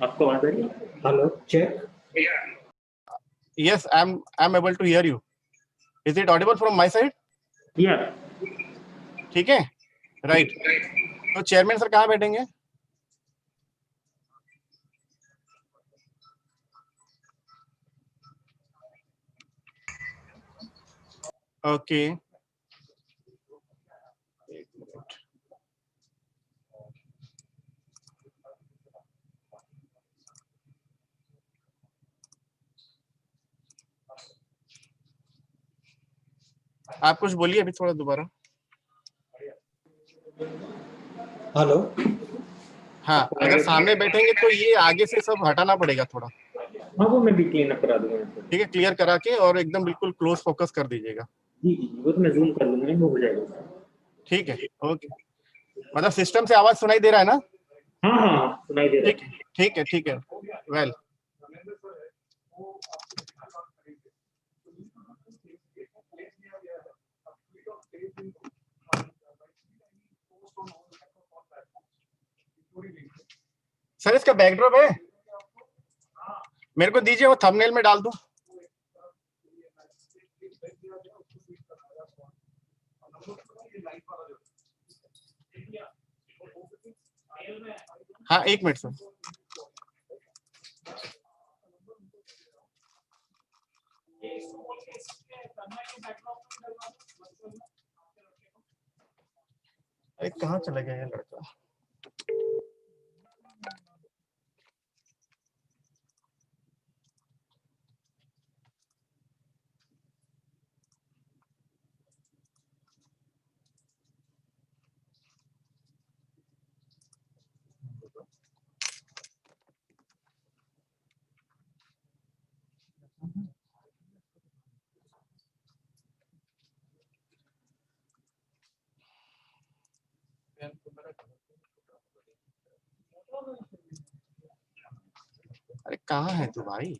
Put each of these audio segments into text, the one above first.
आपको आवाज आ रही है? Hello check. Yes, I'm able to hear you. Is it audible from my side? या ठीक है, राइट। तो चेयरमैन सर कहाँ बैठेंगे? ओके, एक मिनट। आप कुछ बोलिए अभी थोड़ा दोबारा। हेलो। हाँ, अगर सामने बैठेंगे तो ये आगे से सब हटाना पड़ेगा थोड़ा। हाँ वो मैं भी क्लीन अप करा दूंगा। ठीक है, क्लियर करा के और एकदम बिल्कुल क्लोज फोकस कर दीजिएगा। जी जी वो तो मैं जूम कर लूंगा, वो हो जाएगा। ठीक है, ओके। मतलब सिस्टम से आवाज सुनाई दे रहा है ना? हाँ हाँ सुनाई दे रहा ठीक है, ठीक है, ठीक है, वेल। सर इसका बैकड्रॉप है, मेरे को दीजिए, वो थंबनेल में डाल दूं। हाँ, एक मिनट सर। अरे कहाँ चला गया ये लड़का? अरे कहाँ है तू भाई?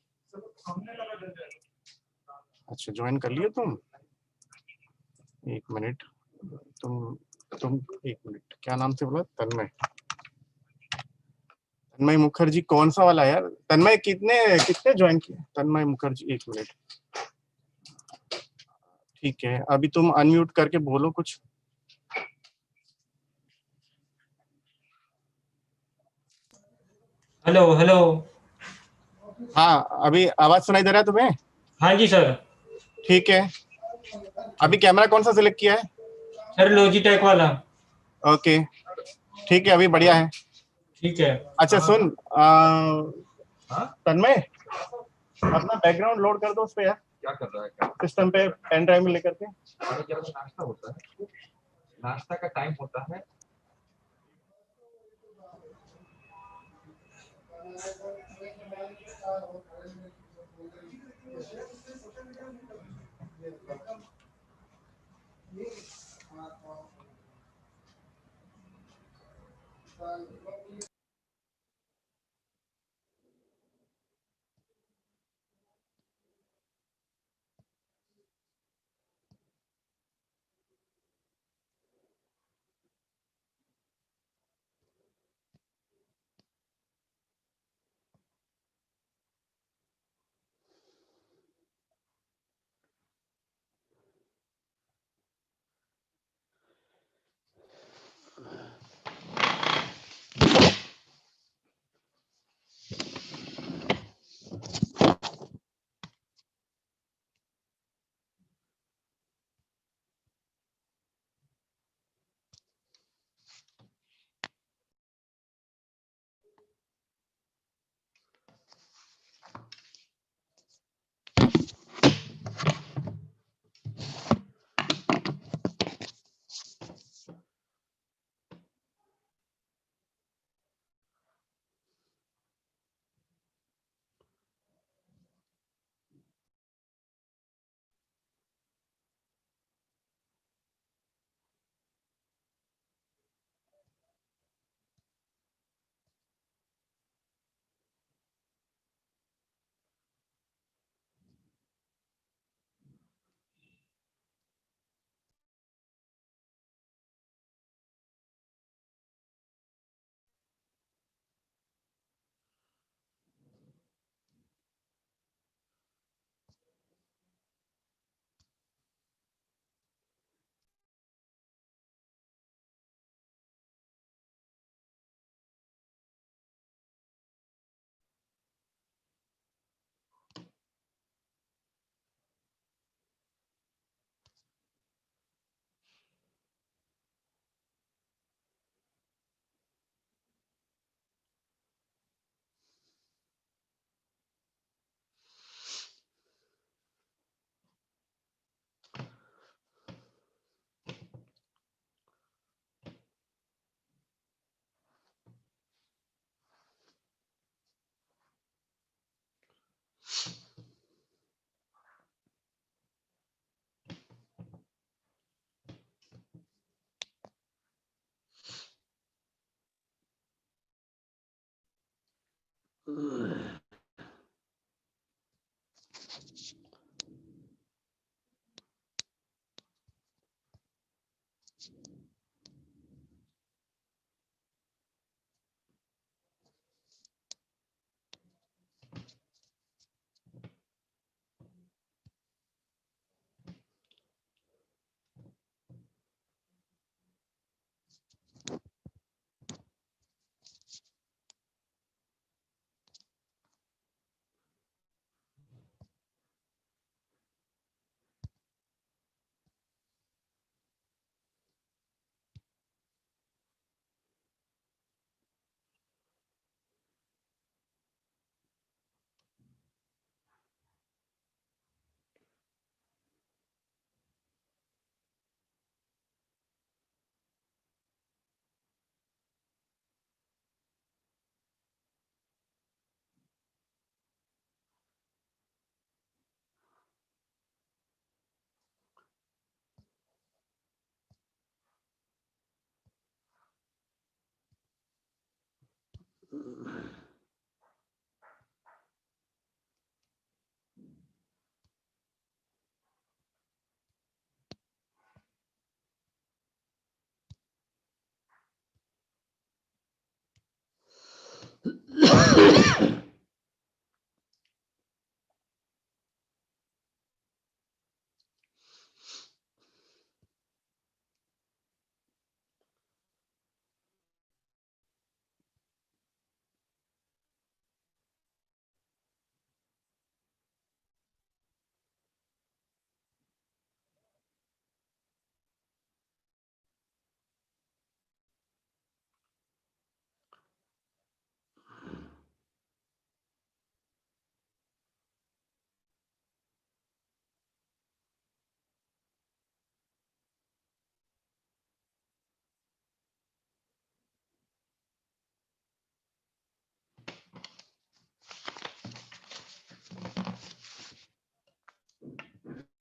अच्छा, ज्वाइन कर लियो तुम? एक मिनट। तुम एक मिनट, क्या नाम से बोला? तन्मय। तन्मय मुखर्जी कौन सा वाला यार? तन्मय कितने कितने ज्वाइन किए? तन्मय मुखर्जी, एक मिनट। ठीक है, अभी तुम अनम्यूट करके बोलो कुछ। Hello hello. हाँ, अभी आवाज सुनाई दे रहा है तुम्हें? हाँ जी सर। ठीक है, अभी कैमरा कौन सा सिलेक्ट किया है? सर लॉजिटेक वाला। ओके, ठीक है, अभी बढ़िया है। ठीक है। अच्छा सुन, तन्मय अपना बैकग्राउंड लोड कर दो उस पे यार। क्या कर रहा है? क्या सिस्टम पे पेन ड्राइव में लेकर के। जब नाश्ता होता है, नाश्ता का टाइम होता है।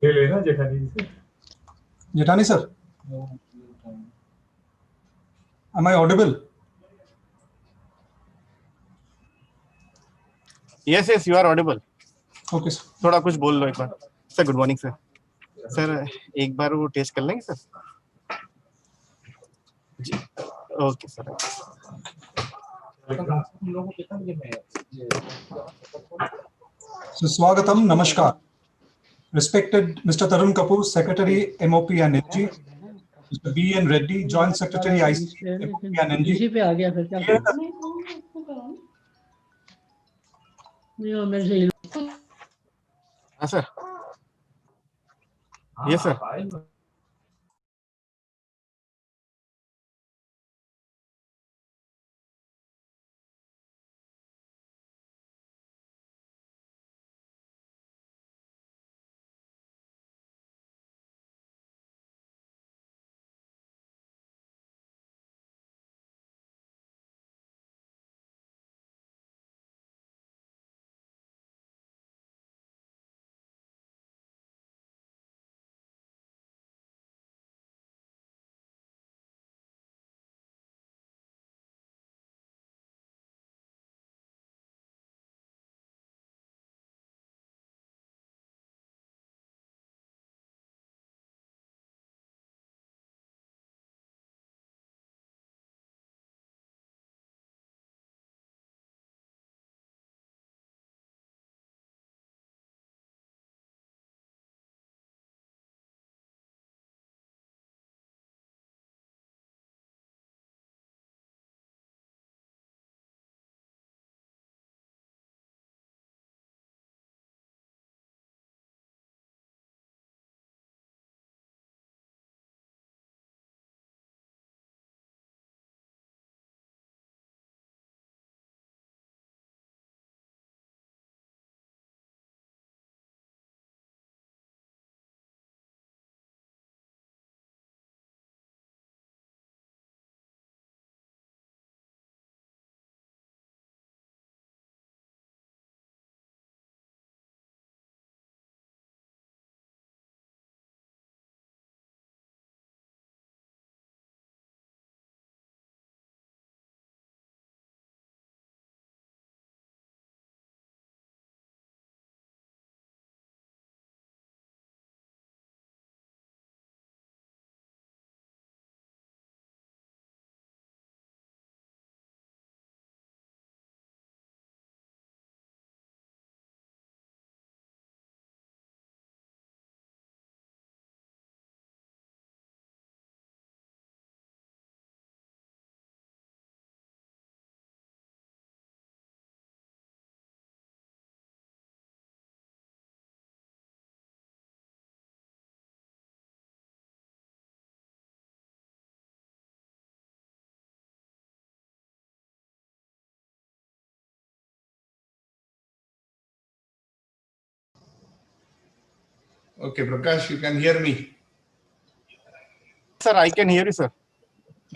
ले लेना जेठानी जी से। Jetani sir, am I audible? Yes, yes, you are audible. Okay sir. थोड़ा कुछ बोल लो एक बार. Sir good morning sir. Sir एक बार वो टेस्ट कर लेंगे सर. जी ओके सर. हम लोगों को कितना दिन में ये So Swagatam, Namaskar. Respected Mr. Tarun Kapoor, Secretary MOP and NG, Mr. B.N. Reddy, Joint Secretary IC, MOP and NG. इसी पे आ गया फिर क्या Clear करूं? नहीं वो मेरे से हाँ सर. Yes, sir. आएगा Okay, Prakash, you can hear me. Sir, I can hear you, sir.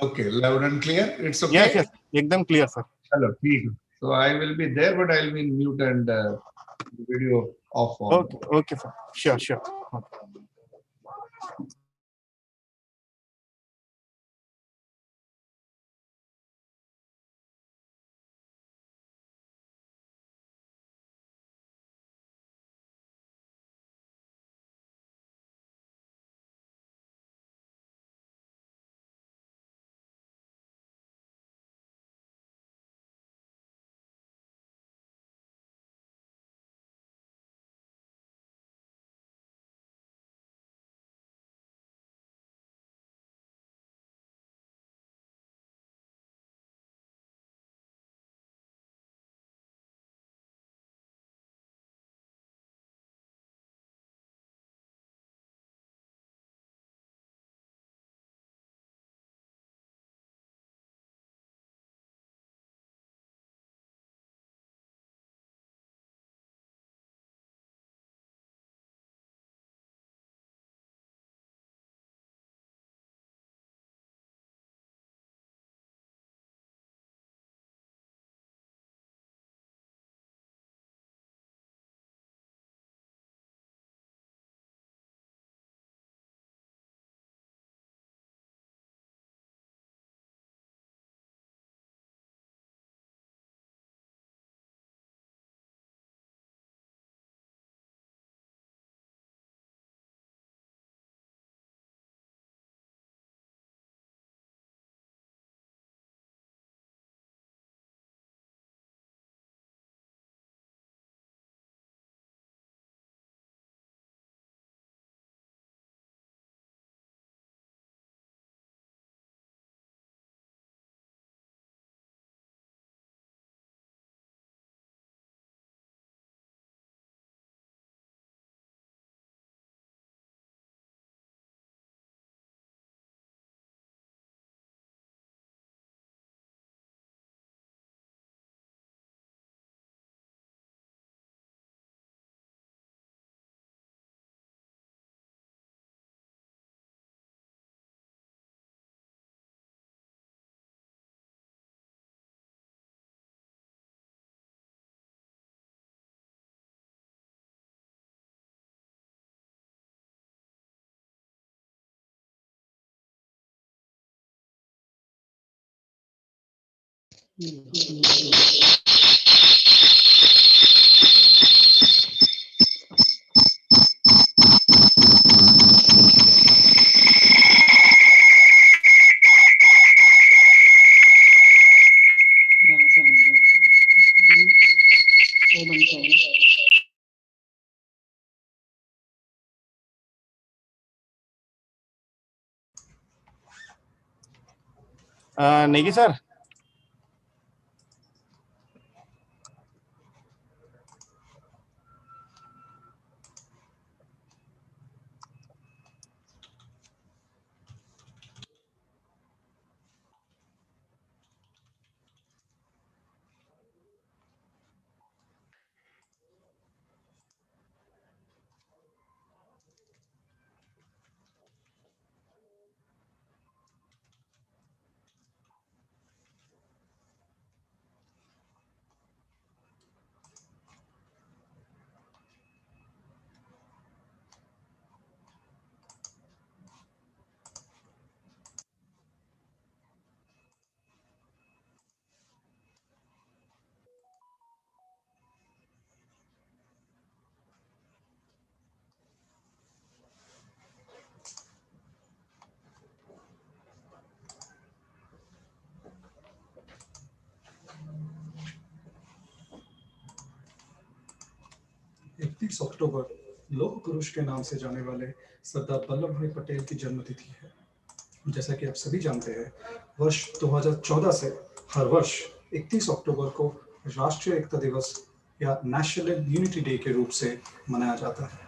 Okay, loud and clear. It's okay. Yes, yes, एकदम clear, sir. Hello, ठीक. So I will be there, but I'll be in mute and video off. Okay, okay, sir. Sure, sure. Okay. Negi sir. इकतीस अक्टूबर लौह पुरुष के नाम से जाने वाले सरदार वल्लभ भाई पटेल की जन्मतिथि है। जैसा कि आप सभी जानते हैं, वर्ष 2014 से हर वर्ष 31 अक्टूबर को राष्ट्रीय एकता दिवस या नेशनल यूनिटी डे के रूप से मनाया जाता है।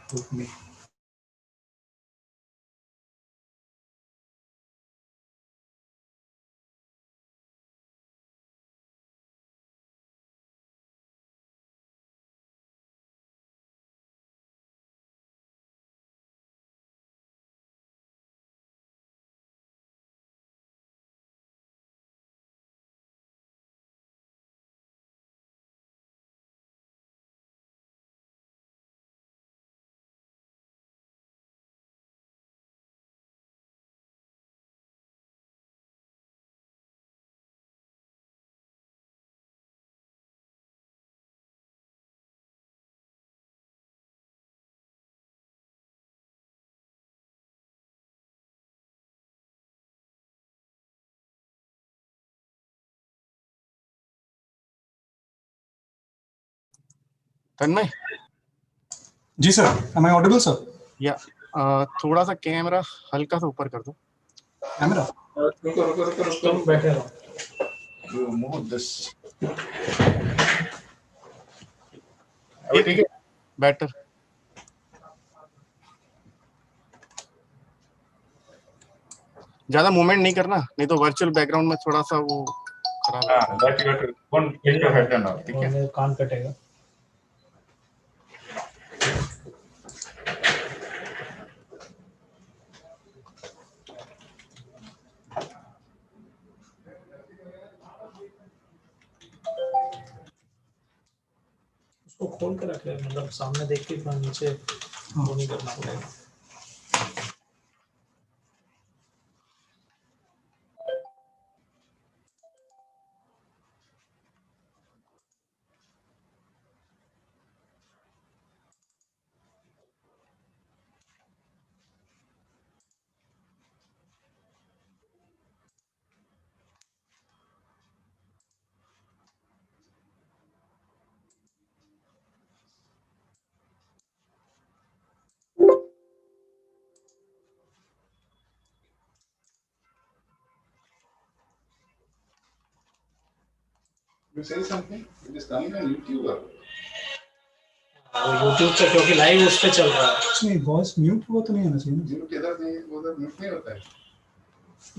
तन्मय जी sir, am I audible sir? या थोड़ा सा कैमरा हल्का सा ऊपर कर दो। कैमरा रुको रुको रुको रुको तुम बैठे रहो। You move this. अभी ठीक है? बेटर। ज्यादा मूवमेंट नहीं करना, नहीं तो वर्चुअल बैकग्राउंड में थोड़ा सा वो खराब हाँ, होता है। that you have to one in your head and all, ठीक है? और कान कटेगा। उसको खोल कर रख ले, मतलब सामने देख के इतना नीचे वो नहीं करना पड़ेगा। You say something. It is coming on YouTube. वो YouTube पे क्योंकि लाइव उस पे चल रहा है। कुछ नहीं, वॉइस म्यूट हुआ तो नहीं आना चाहिए ना? Mute इधर नहीं, उधर mute नहीं होता है।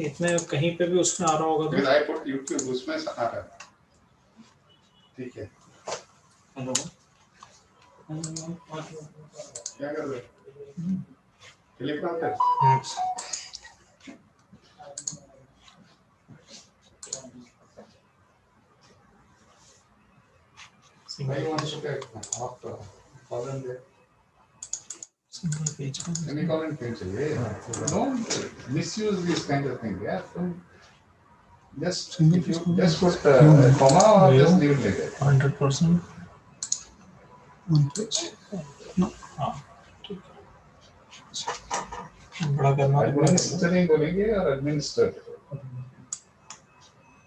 इतने कहीं पे भी उसमें आ रहा होगा Because तो। I put YouTube उसमें आ रहा है। ठीक है। हेलो। क्या कर रहे हो? टेलीग्राम पे? I want to get off column there. Single page का। Any column page चाहिए? Don't misuse these kind of things. Yeah, don't. Just if you just put comma or just leave it like that. 100%। One page. हाँ, ठीक है। बड़ा करना है। Administering बोलेंगे और administer.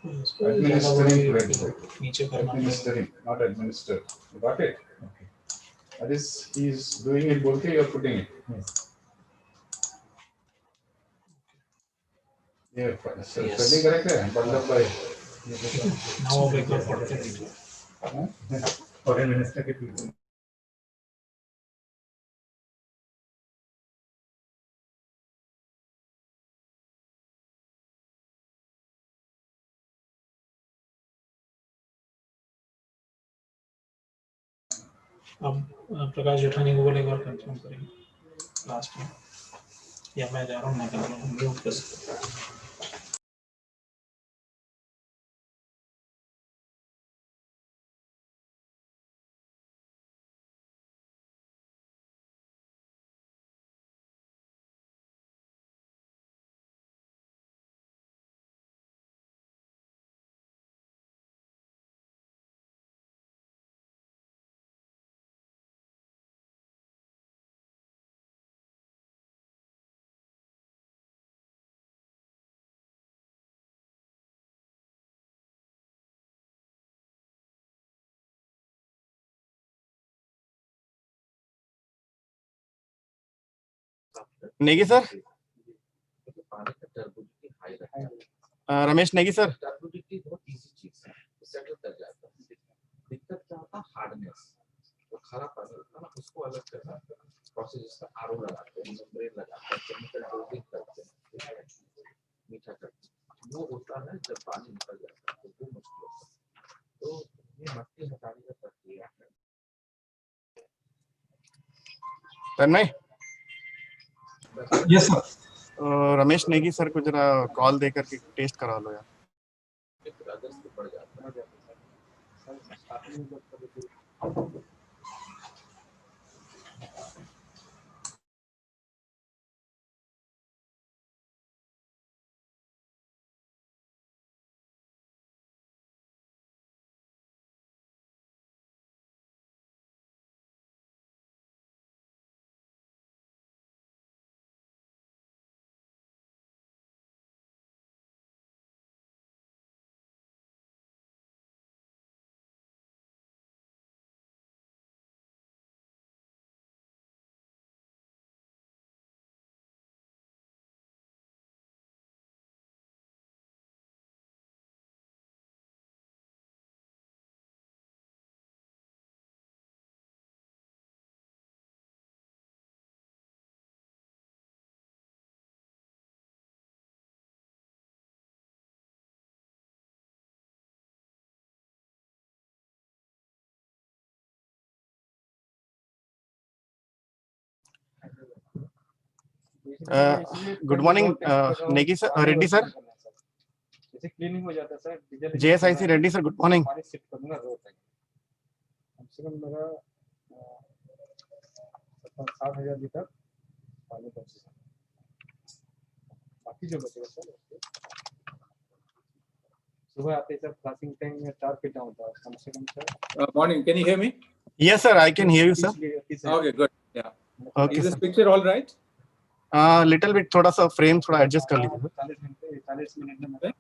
Administering Administering. नीचे करना है। Administering, not administer. You got it? Okay. That is, he is doing it बोल के you are putting it. Yes. Yeah, spelling correct है? बल्लभ भाई. Now we go for the Foreign minister के पीछे. अब प्रकाश जेठानी को बोले एक बार कंफर्म करेंगे लास्ट में, या मैं जा रहा हूँ, मैं कर रहा हूँ म्यूट कर। Negi sir, Ramesh Negi sir. Turbidity बहुत इजी चीज है, सेटल कर जाता है। दिक्कत क्या होता है? हार्डनेस। तो खारा पानी होता है ना, उसको अलग करना प्रोसेस, इसका आरओ लगाते हैं, मेम्ब्रेन लगाते हैं, केमिकल डोजिंग करते हैं, मीठा करते हैं। वो होता है जब पानी निकल जाता है तो वो मुश्किल होता है। तो ये मट्टी हटाने का प्रक्रिया है। तन्मय, Yes sir. Ramesh Negi sir को जरा कॉल दे करके टेस्ट करा लो यार। अगस्त में बढ़ जाता है। Good morning, Negi sir, Reddy sir. जैसे क्लीनिंग हो जाता है sir, JSIC Reddy sir, good morning. पानी शिफ्ट करूंगा रोज तक, कम से कम मेरा 60,000 लीटर पानी बचेगा, बाकी जो बचेगा सर उसको सुबह आते ही सर फ्लाशिंग टैंक में 4 फीट डाउन होता है कम से कम sir. Morning. Can you hear me? Yes sir, I can hear you sir. Okay, good. Yeah. Okay Is this sir. picture all right? Little bit थोड़ा सा frame थोड़ा adjust कर लीजिए. 40 minute में मैं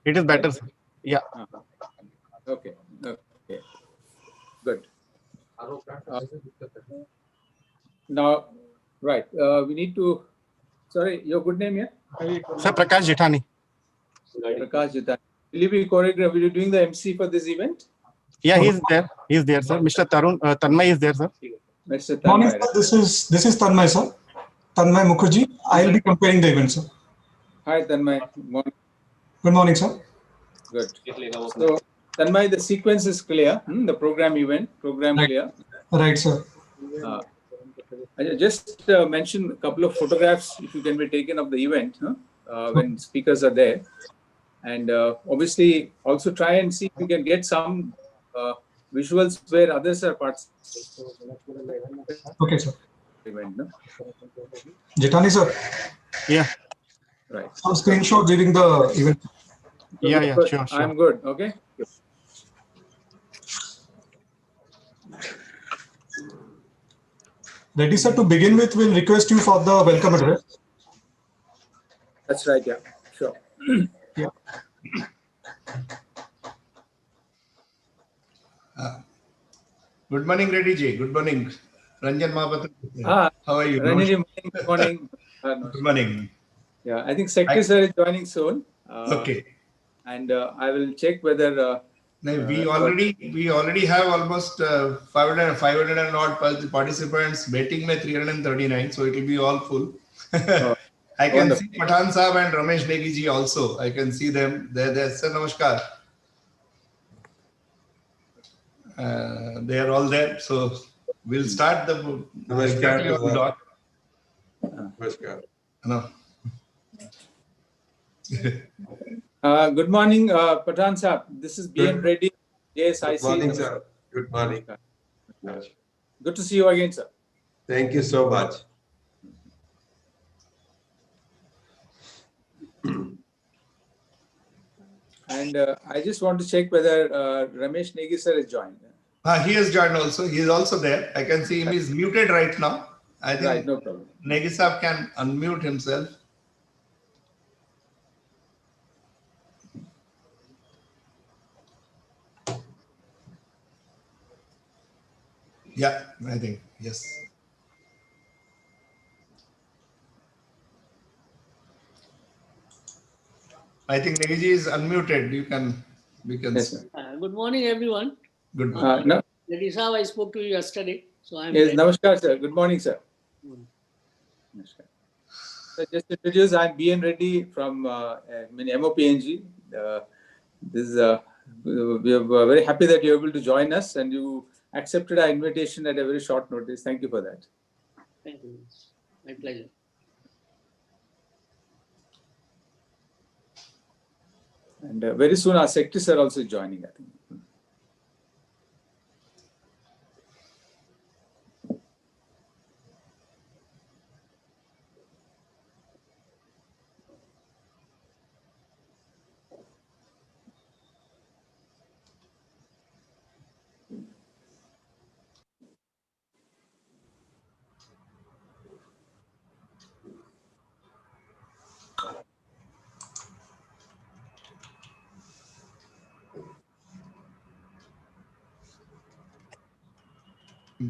It is better sir. Yeah. Okay. Okay. Good. Now, right. We need to. Sorry, your good name here? Sir Prakash Jethani. Prakash Jita. Will you be choreographer? Will you doing the MC for this event? Yeah, he is there. He is there sir. Mr. Tanmay is there sir. Mr. Morning, Tanmay. sir. This is Tanmay, sir. Tanmay Mukherjee. I will be comparing the event, sir. Hi, Tanmay. Morning. Good morning, sir. Good. So, Tanmay, the sequence is clear. The program clear. Right, sir. I just mention a couple of photographs, if you can be taken of the event when speakers are there. And obviously, also try and see if you can get some visuals where others are participating. Okay, sir. Event, no? Jethani, sir. Yeah. Right. Some screenshot during the event. Yeah, sure. I'm good. Okay. Ready, sir. To begin with, we'll request you for the welcome address. That's right. Yeah. Sure. Yeah. Good morning, Reddy ji. Good morning, Ranjan Mahapatra. How are you? Ranjan, good morning. Good morning. Yeah, I think Secretary Sir is joining soon. Okay. And I will check whether. We already have almost 500 and odd participants. Betting में 339, so it will be all full. I can Wonderful. see Pathan Saab and Ramesh Negi ji also. I can see them. They're sir, namaskar. They are all there. So we'll start the exactly on the dot. नमस्कार. No. Good morning, Pathan Saab. This is BN Reddy, JSIC. Good morning, sir. Good morning. Good to see you again, sir. Thank you so much. And I just want to check whether Ramesh Negi sir is joined. He has joined also. He is also there. I can see him. He's muted right now. I think Right, no problem. Negi Saab can unmute himself. Yeah, I think yes. I think Negiji is unmuted. We can. Yes, sir. Good morning, everyone. Good morning. No, That is how I spoke to you yesterday. So I'm yes, ready. namaskar, sir. Good morning, sir. Namaskar. So just to introduce, I'm BN Reddy from MOPNG. This is we are very happy that you're able to join us and you accepted our invitation at a very short notice. Thank you for that. Thank you. My pleasure. And very soon our secretaries are also joining, I think.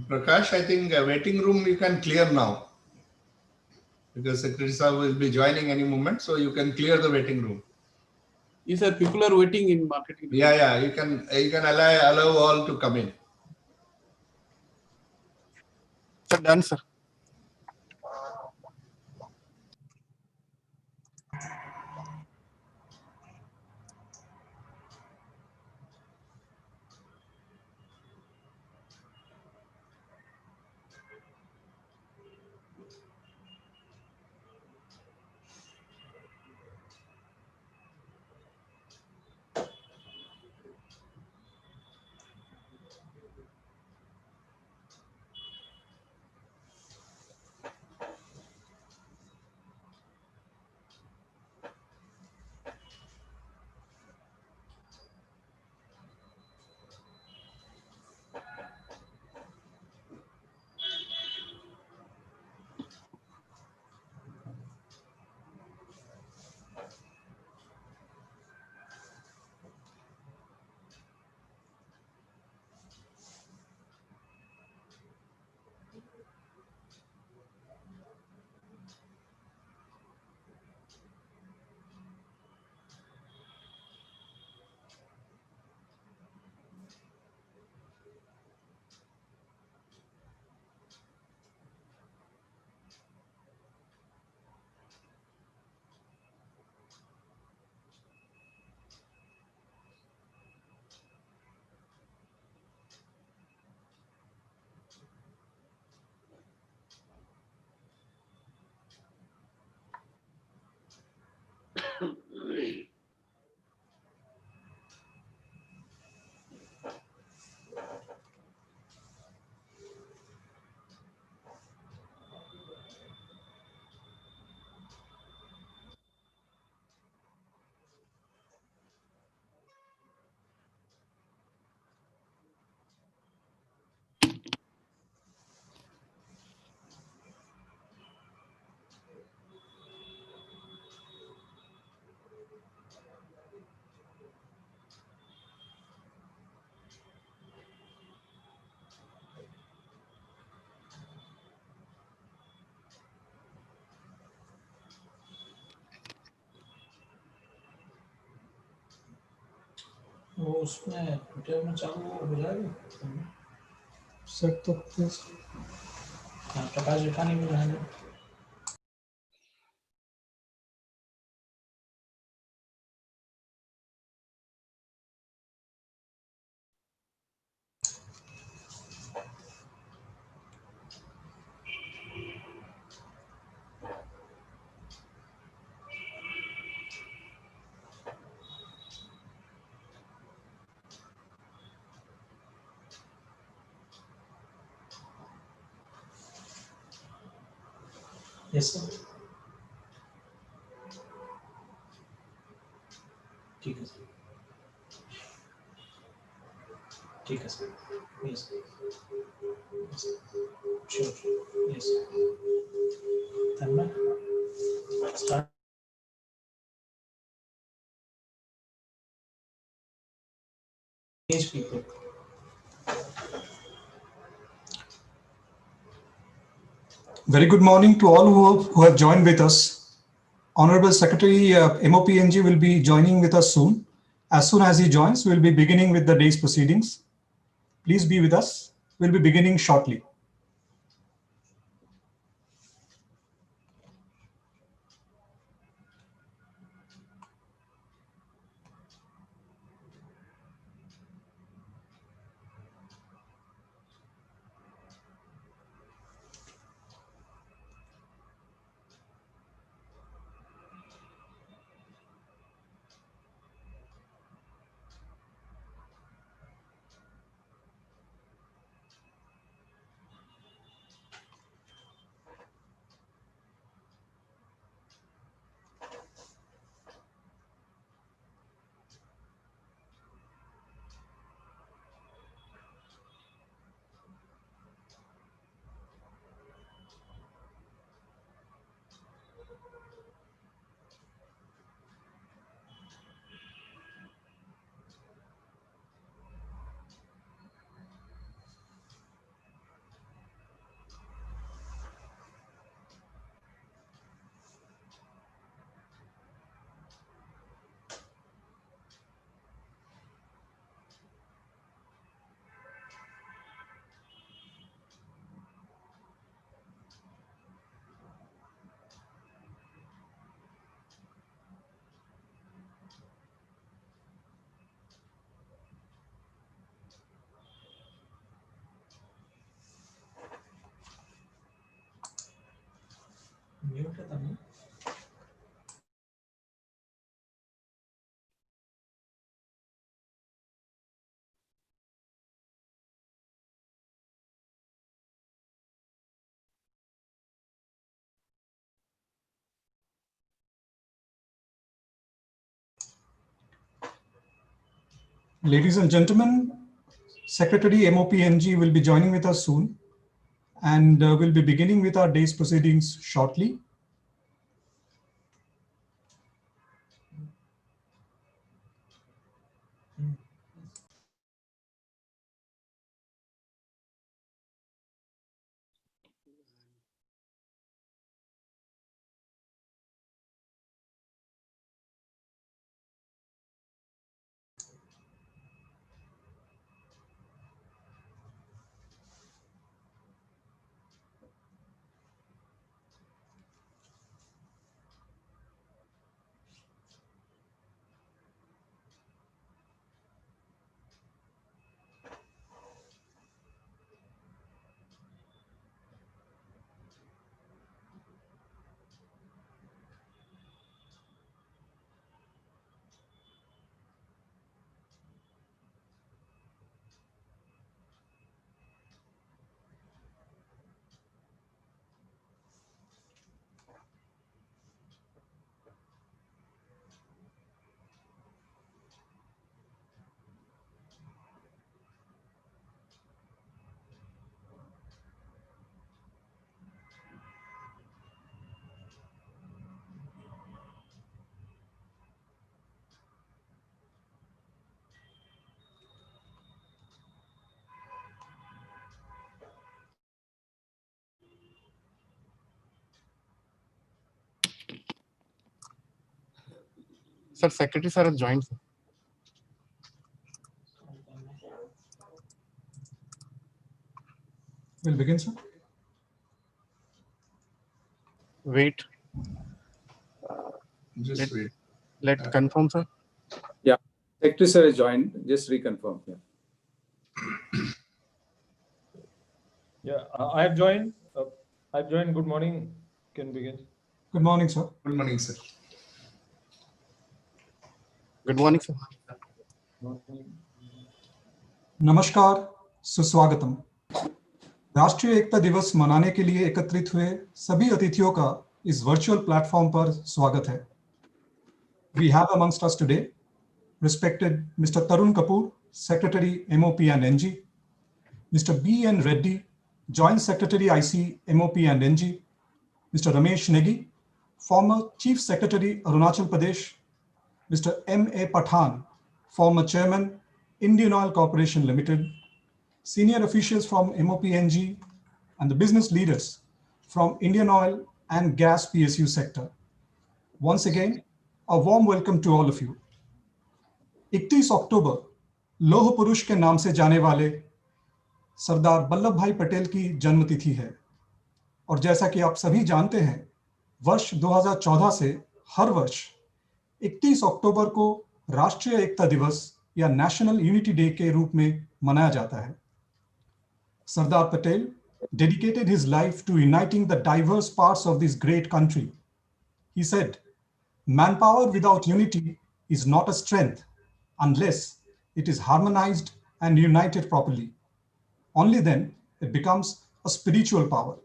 Prakash, I think waiting room you can clear now because Secretary Saab will be joining any moment, so you can clear the waiting room. Yes, sir. People are waiting in marketing. Yeah, you can allow all to come in. Sir, done, sir. वो उसमें Twitter में चालू हो जाएगा set तो प्रकाश जेठानी में रहने यस सर ठीक है सर ठीक है sir yes sure yes then start engage people. Very good morning to all who have joined with us. Honorable Secretary MOPNG will be joining with us soon. As soon as he joins, we'll be beginning with the day's proceedings. Please be with us. We'll be beginning shortly. Mute है तब Ladies and gentlemen, Secretary MOPNG will be joining with us soon, and we'll be beginning with our day's proceedings shortly. Sir, Secretary sir has joined. Sir. We'll begin, sir. Wait. Just wait. Let confirm, sir. Yeah, Secretary sir has joined. Just reconfirm. Yeah. Yeah, I have joined. I've joined. Good morning. Can begin. Good morning, sir. Good morning, sir. Good morning, sir. नमस्कार, सुस्वागतम। राष्ट्रीय एकता दिवस मनाने के लिए एकत्रित हुए सभी अतिथियों का इस वर्चुअल प्लेटफॉर्म पर स्वागत है। We have amongst us today respected Mr. Tarun Kapoor, Secretary MOP and NG, Mr. B.N. Reddy, Joint Secretary IC MOP and NG, Mr. Ramesh Negi, former Chief Secretary Arunachal Pradesh, Mr. M.A. Pathan, former Chairman Indian Oil Corporation Limited, senior officials from MOPNG, and the business leaders from Indian Oil and Gas PSU sector. Once again, a warm welcome to all of you. 31 अक्टूबर लौह पुरुष के नाम से जाने वाले सरदार वल्लभ भाई पटेल की जन्मतिथि है और जैसा कि आप सभी जानते हैं, वर्ष 2014 से हर वर्ष 31 अक्टूबर को राष्ट्रीय एकता दिवस या नेशनल यूनिटी डे के रूप में मनाया जाता है। Sardar Patel dedicated his life to uniting the diverse parts of this great country. He said, "Manpower without unity is not a strength unless it is harmonized and united properly. Only then it becomes a spiritual power."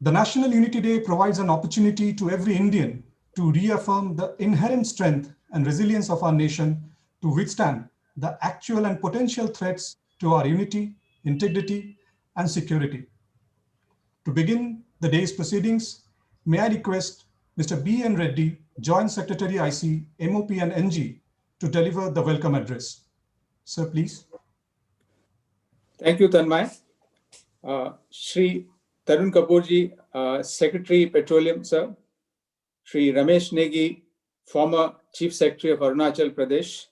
The National Unity Day provides an opportunity to every Indian to reaffirm the inherent strength and resilience of our nation to withstand the actual and potential threats to our unity, integrity, and security. To begin the day's proceedings, may I request Mr. B.N. Reddy, Joint Secretary IC, MOP and NG, to deliver the welcome address. Sir, please. Thank you, Tanmay. Shri Tarun Kapoor ji, Secretary Petroleum, sir. Shri Ramesh Negi, former Chief Secretary of Arunachal Pradesh.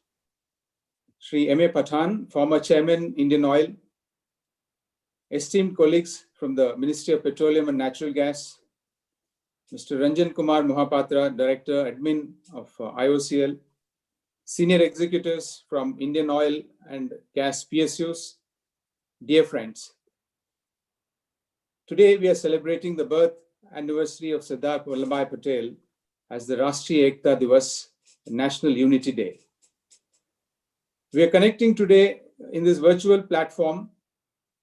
Shri M.A. Pathan, former Chairman, Indian Oil. Esteemed colleagues from the Ministry of Petroleum and Natural Gas. Mr. Ranjan Kumar Mohapatra, Director, Admin of IOCL. Senior executives from Indian Oil and Gas PSUs. Dear friends, today we are celebrating the birth anniversary of Sardar Vallabhbhai Patel as the Rashtriya Ekta Diwas, National Unity Day. We are connecting today in this virtual platform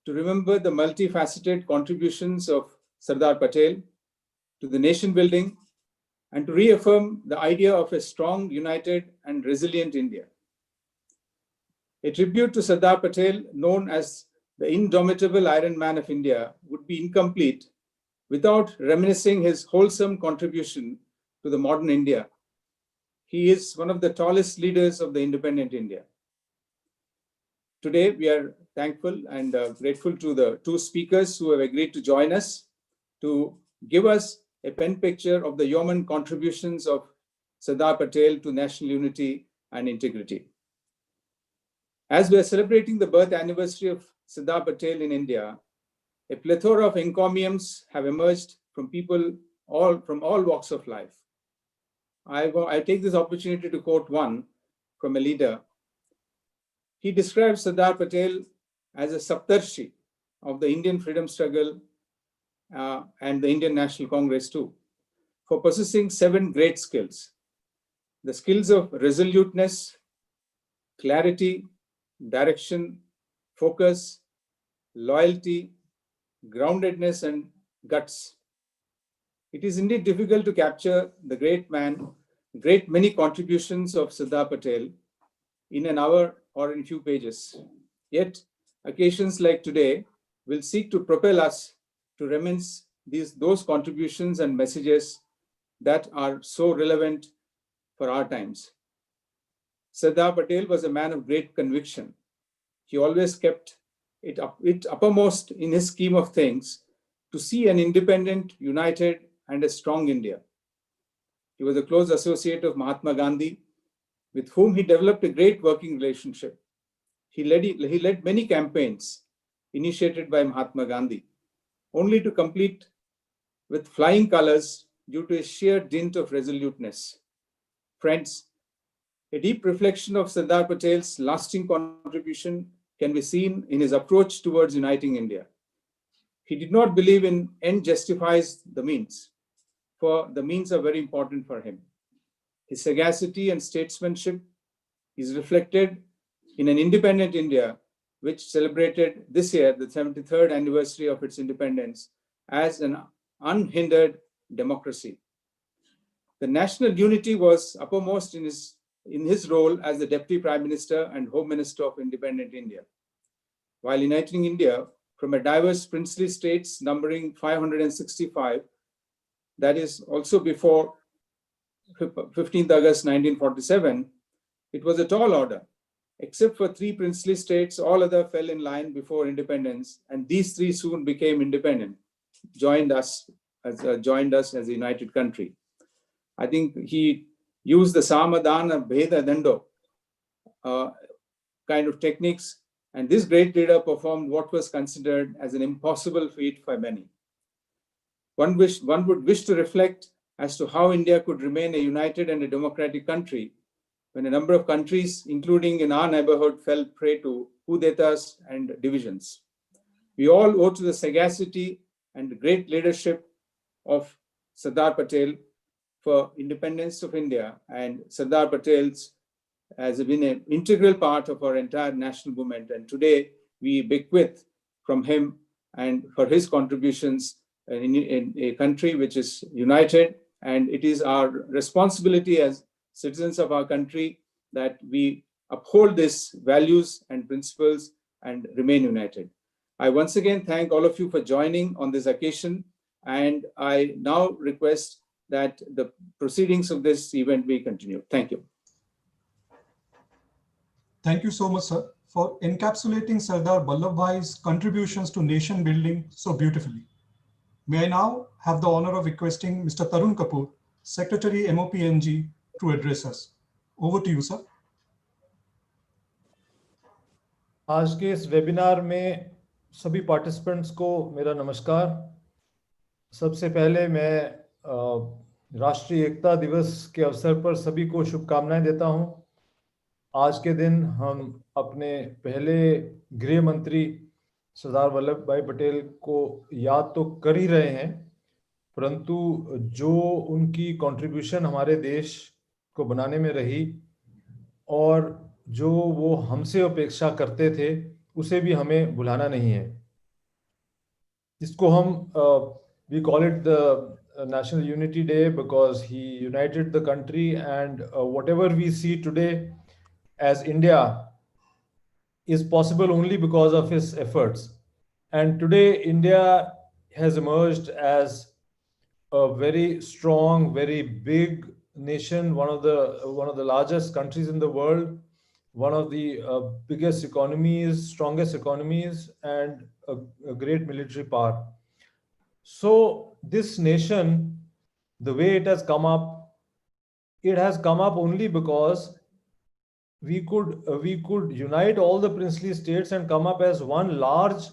to remember the multifaceted contributions of Sardar Patel to the nation building and to reaffirm the idea of a strong, united, and resilient India. A tribute to Sardar Patel, known as the indomitable Iron Man of India, would be incomplete without reminiscing his wholesome contribution to the modern India. He is one of the tallest leaders of the independent India. Today, we are thankful and grateful to the two speakers who have agreed to join us to give us a pen picture of the yeoman contributions of Sardar Patel to national unity and integrity. As we are celebrating the birth anniversary of Sardar Patel in India, a plethora of encomiums have emerged from people from all walks of life. I take this opportunity to quote one from a leader. He describes Sardar Patel as a Saptarshi of the Indian freedom struggle and the Indian National Congress too, for possessing 7 great skills. The skills of resoluteness, clarity, direction, focus, loyalty, groundedness, and guts. It is indeed difficult to capture the great many contributions of Sardar Patel in an hour or in few pages. Yet, occasions like today will seek to propel us to reminisce those contributions and messages that are so relevant for our times. Sardar Patel was a man of great conviction. He always kept it uppermost in his scheme of things to see an independent, united, and a strong India. He was a close associate of Mahatma Gandhi, with whom he developed a great working relationship. He led many campaigns initiated by Mahatma Gandhi, only to complete with flying colors due to a sheer dint of resoluteness. Friends, a deep reflection of Sardar Patel's lasting contribution can be seen in his approach towards uniting India. He did not believe in end justifies the means, for the means are very important for him. His sagacity and statesmanship is reflected in an independent India, which celebrated this year the 73rd anniversary of its independence as an unhindered democracy. The national unity was uppermost in his role as the Deputy Prime Minister and Home Minister of independent India. While uniting India from a diverse princely states numbering 565, that is also before 15th August 1947, it was a tall order. Except for 3 princely states, all other fell in line before independence, and these 3 soon became independent, joined us as a united country. I think he used the Samadana Bheda Dando kind of techniques, and this great leader performed what was considered as an impossible feat for many. One would wish to reflect as to how India could remain a united and a democratic country when a number of countries, including in our neighborhood, fell prey to coup d'etats and divisions. We all owe to the sagacity and the great leadership of Sardar Patel for independence of India, and Sardar Patel's has been an integral part of our entire national movement. And today we bequeath from him and for his contributions in a country which is united. And it is our responsibility as citizens of our country that we uphold these values and principles and remain united. I once again thank all of you for joining on this occasion, and I now request that the proceedings of this event be continued. Thank you. Thank you so much, sir, for encapsulating Sardar Vallabhbhai's contributions to nation building so beautifully. May I now have the honor of requesting Mr. Tarun Kapoor, Secretary MOPNG, to address us. Over to you, sir. आज के इस webinar में सभी participants को मेरा नमस्कार। सबसे पहले मैं राष्ट्रीय एकता दिवस के अवसर पर सभी को शुभकामनाएं देता हूं। आज के दिन हम अपने पहले गृह मंत्री सरदार वल्लभ भाई पटेल को याद तो कर ही रहे हैं, परंतु जो उनकी कंट्रीब्यूशन हमारे देश को बनाने में रही और जो वो हमसे अपेक्षा करते थे, उसे भी हमें भुलाना नहीं है। इसको हम we call it the National Unity Day because he united the country, and whatever we see today as India is possible only because of his efforts. And today India has emerged as a very strong, very big nation, one of the largest countries in the world, one of the biggest economies, strongest economies, and a great military power. So this nation, the way it has come up only because we could unite all the princely states and come up as one large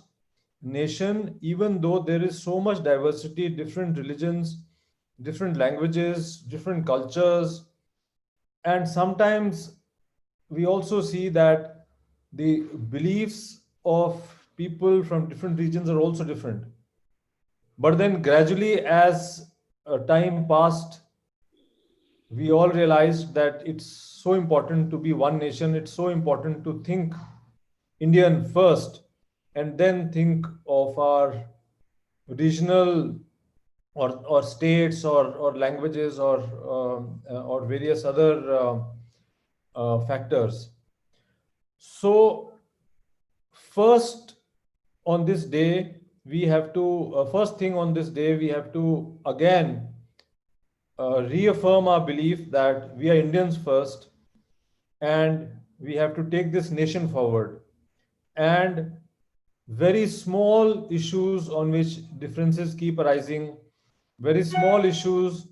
nation, even though there is so much diversity, different religions, different languages, different cultures. And sometimes we also see that the beliefs of people from different regions are also different. But then gradually, as time passed, we all realized that it's so important to be one nation. It's so important to think Indian first and then think of our regional or states or languages or various other factors. So first on this day, we have to, first thing on this day, we have to again reaffirm our belief that we are Indians first, and we have to take this nation forward. And very small issues on which differences keep arising, very small issues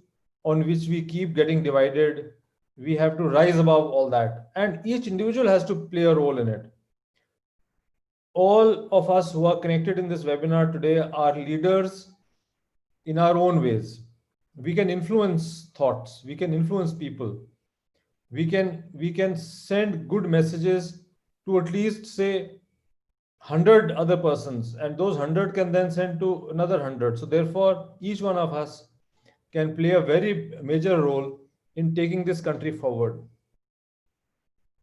on which we keep getting divided, we have to rise above all that. And each individual has to play a role in it. all of us who are connected in this webinar today are leaders in our own ways. We can influence thoughts, we can influence people, we can send good messages to at least say 100 other persons, and those 100 can then send to another 100. So therefore, each one of us can play a very major role in taking this country forward.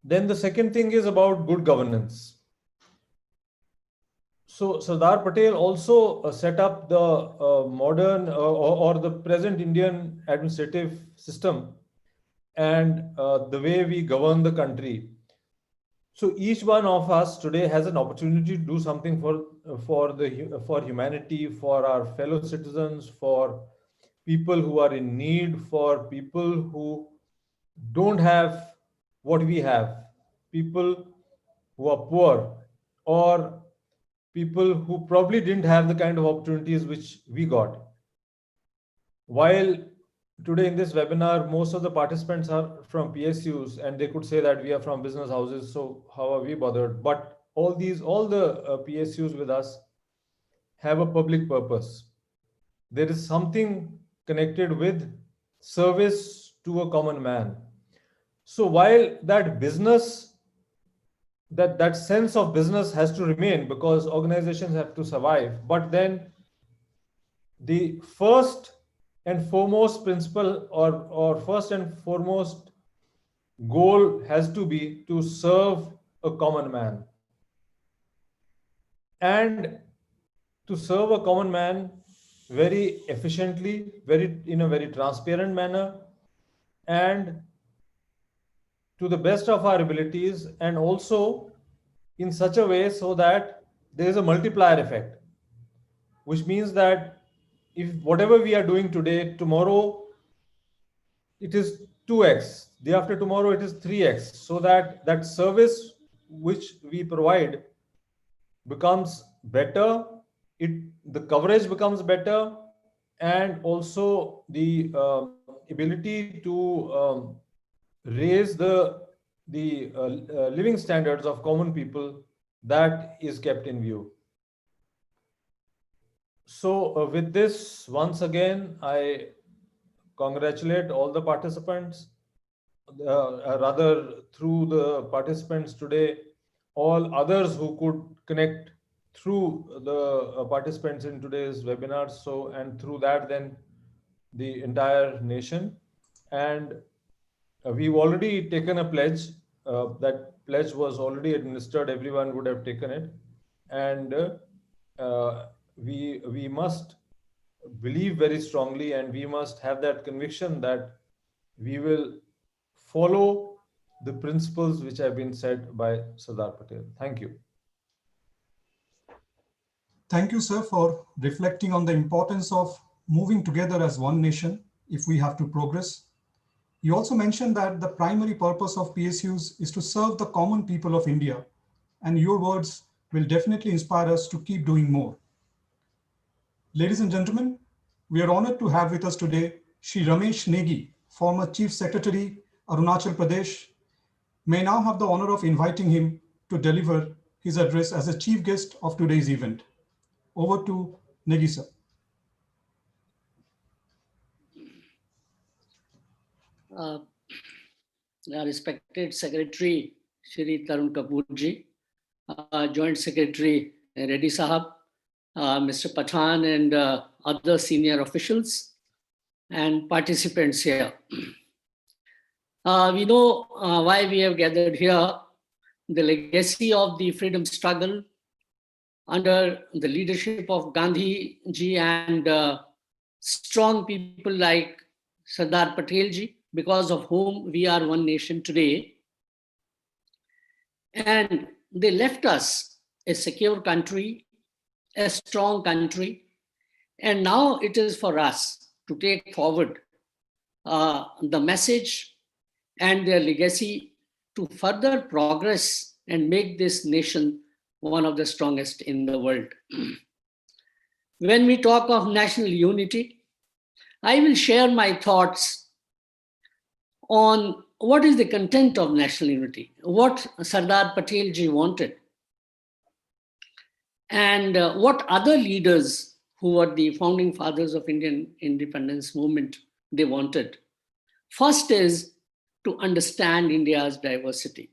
Then the second thing is about good governance. So Sardar Patel also set up the modern or the present Indian administrative system and the way we govern the country. So each one of us today has an opportunity to do something for humanity, for our fellow citizens, for people who are in need, for people who don't have what we have, people who are poor, or people who probably didn't have the kind of opportunities which we got. While today in this webinar, most of the participants are from PSUs and they could say that we are from business houses, so how are we bothered? But all the PSUs with us have a public purpose. There is something connected with service to a common man. So while that business, that sense of business has to remain because organizations have to survive, but then the first and foremost principle or first and foremost goal has to be to serve a common man. And to serve a common man very efficiently, in a very transparent manner, and to the best of our abilities, and also in such a way so that there is a multiplier effect, which means that if whatever we are doing today, tomorrow it is 2x, day after tomorrow it is 3x, so that that service which we provide becomes better, the coverage becomes better, and also the ability to raise the living standards of common people, that is kept in view. So with this, once again, I congratulate all the participants, rather through the participants today, all others who could connect through the participants in today's webinar. So, and through that, then the entire nation. And we've already taken a pledge. That pledge was already administered. Everyone would have taken it. And we must believe very strongly, and we must have that conviction that we will follow the principles which have been said by Sardar Patel. Thank you. Thank you, sir, for reflecting on the importance of moving together as one nation if we have to progress. You also mentioned that the primary purpose of PSUs is to serve the common people of India, and your words will definitely inspire us to keep doing more. Ladies and gentlemen, we are honored to have with us today Shri Ramesh Negi, former Chief Secretary, Arunachal Pradesh. May now have the honor of inviting him to deliver his address as a chief guest of today's event. Over to Negi, sir. Respected Secretary Shri Tarun Kapoor ji, Joint Secretary Reddy Sahab, Mr. Pathan, and other senior officials and participants here. We know why we have gathered here. The legacy of the freedom struggle under the leadership of Gandhi ji and strong people like Sardar Patel ji, because of whom we are one nation today. And they left us a secure country, a strong country. And now it is for us to take forward the message and their legacy to further progress and make this nation one of the strongest in the world. When we talk of national unity, I will share my thoughts on what is the content of national unity, what Sardar Patel ji wanted. and what other leaders who were the founding fathers of Indian independence movement they wanted. First is to understand India's diversity.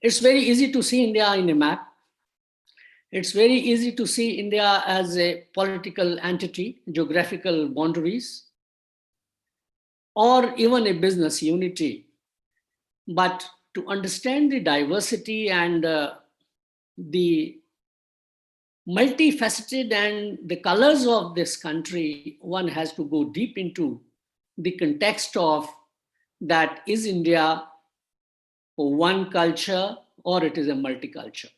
It's very easy to see India in a map. It's very easy to see India as a political entity, geographical boundaries, or even a business unity. But to understand the diversity and the multifaceted and the colors of this country, one has to go deep into the context of that, is India one culture or it is a multicultural?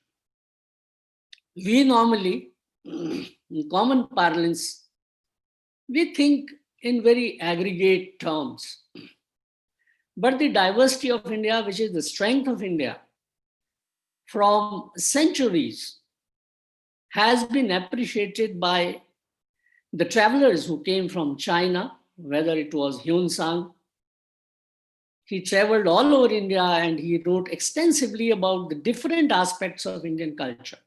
We normally, in common parlance, we think in very aggregate terms. But the diversity of India, which is the strength of India, from centuries, has been appreciated by the travelers who came from China, whether it was Hyun Sang. He traveled all over India and he wrote extensively about the different aspects of Indian culture.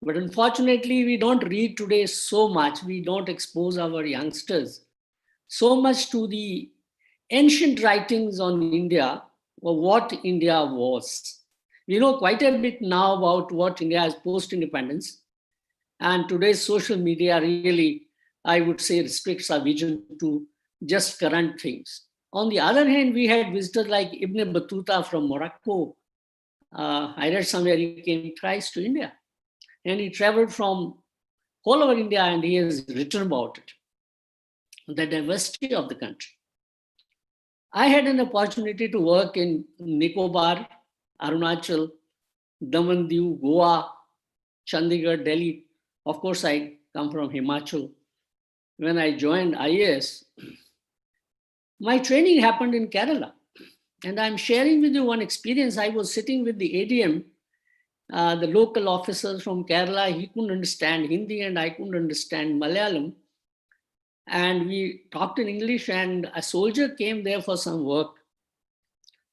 But unfortunately, we don't read today so much. We don't expose our youngsters so much to the ancient writings on India or what India was. We know quite a bit now about what India is post-independence. And today's social media really, I would say, restricts our vision to just current things. On the other hand, we had visitors like Ibn Battuta from Morocco. I read somewhere he came thrice to India. And he traveled from all over India and he has written about it, the diversity of the country. I had an opportunity to work in Nicobar, Arunachal, Daman, Diu, Goa, Chandigarh, Delhi. Of course, I come from Himachal. When I joined IAS, my training happened in Kerala. And I'm sharing with you one experience. I was sitting with the ADM, the local officers from Kerala. He couldn't understand Hindi and I couldn't understand Malayalam. And we talked in English and a soldier came there for some work.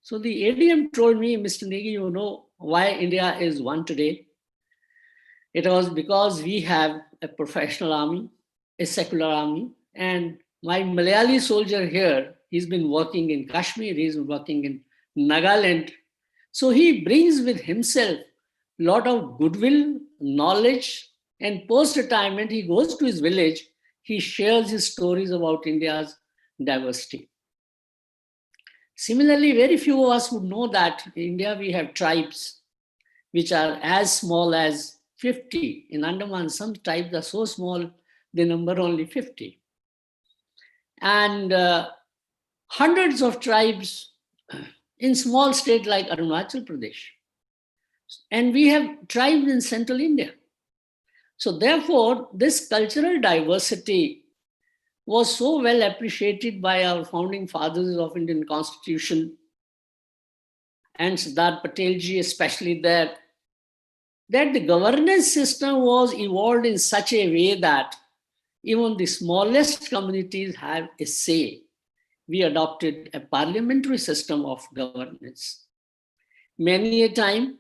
So the ADM told me, Mr. Negi, you know why India is one today? It was because we have a professional army, a secular army, and my Malayali soldier here, he's been working in Kashmir, he's been working in Nagaland. So he brings with himself a lot of goodwill, knowledge, and post-retirement, he goes to his village, he shares his stories about India's diversity. Similarly, very few of us would know that in India we have tribes which are as small as 50. In Andaman, some tribes are so small, they number only 50. And hundreds of tribes in small states like Arunachal Pradesh. And we have tribes in central India. So therefore, this cultural diversity was so well appreciated by our founding fathers of Indian Constitution and Sardar Patelji, especially that the governance system was evolved in such a way that even the smallest communities have a say. We adopted a parliamentary system of governance. Many a time,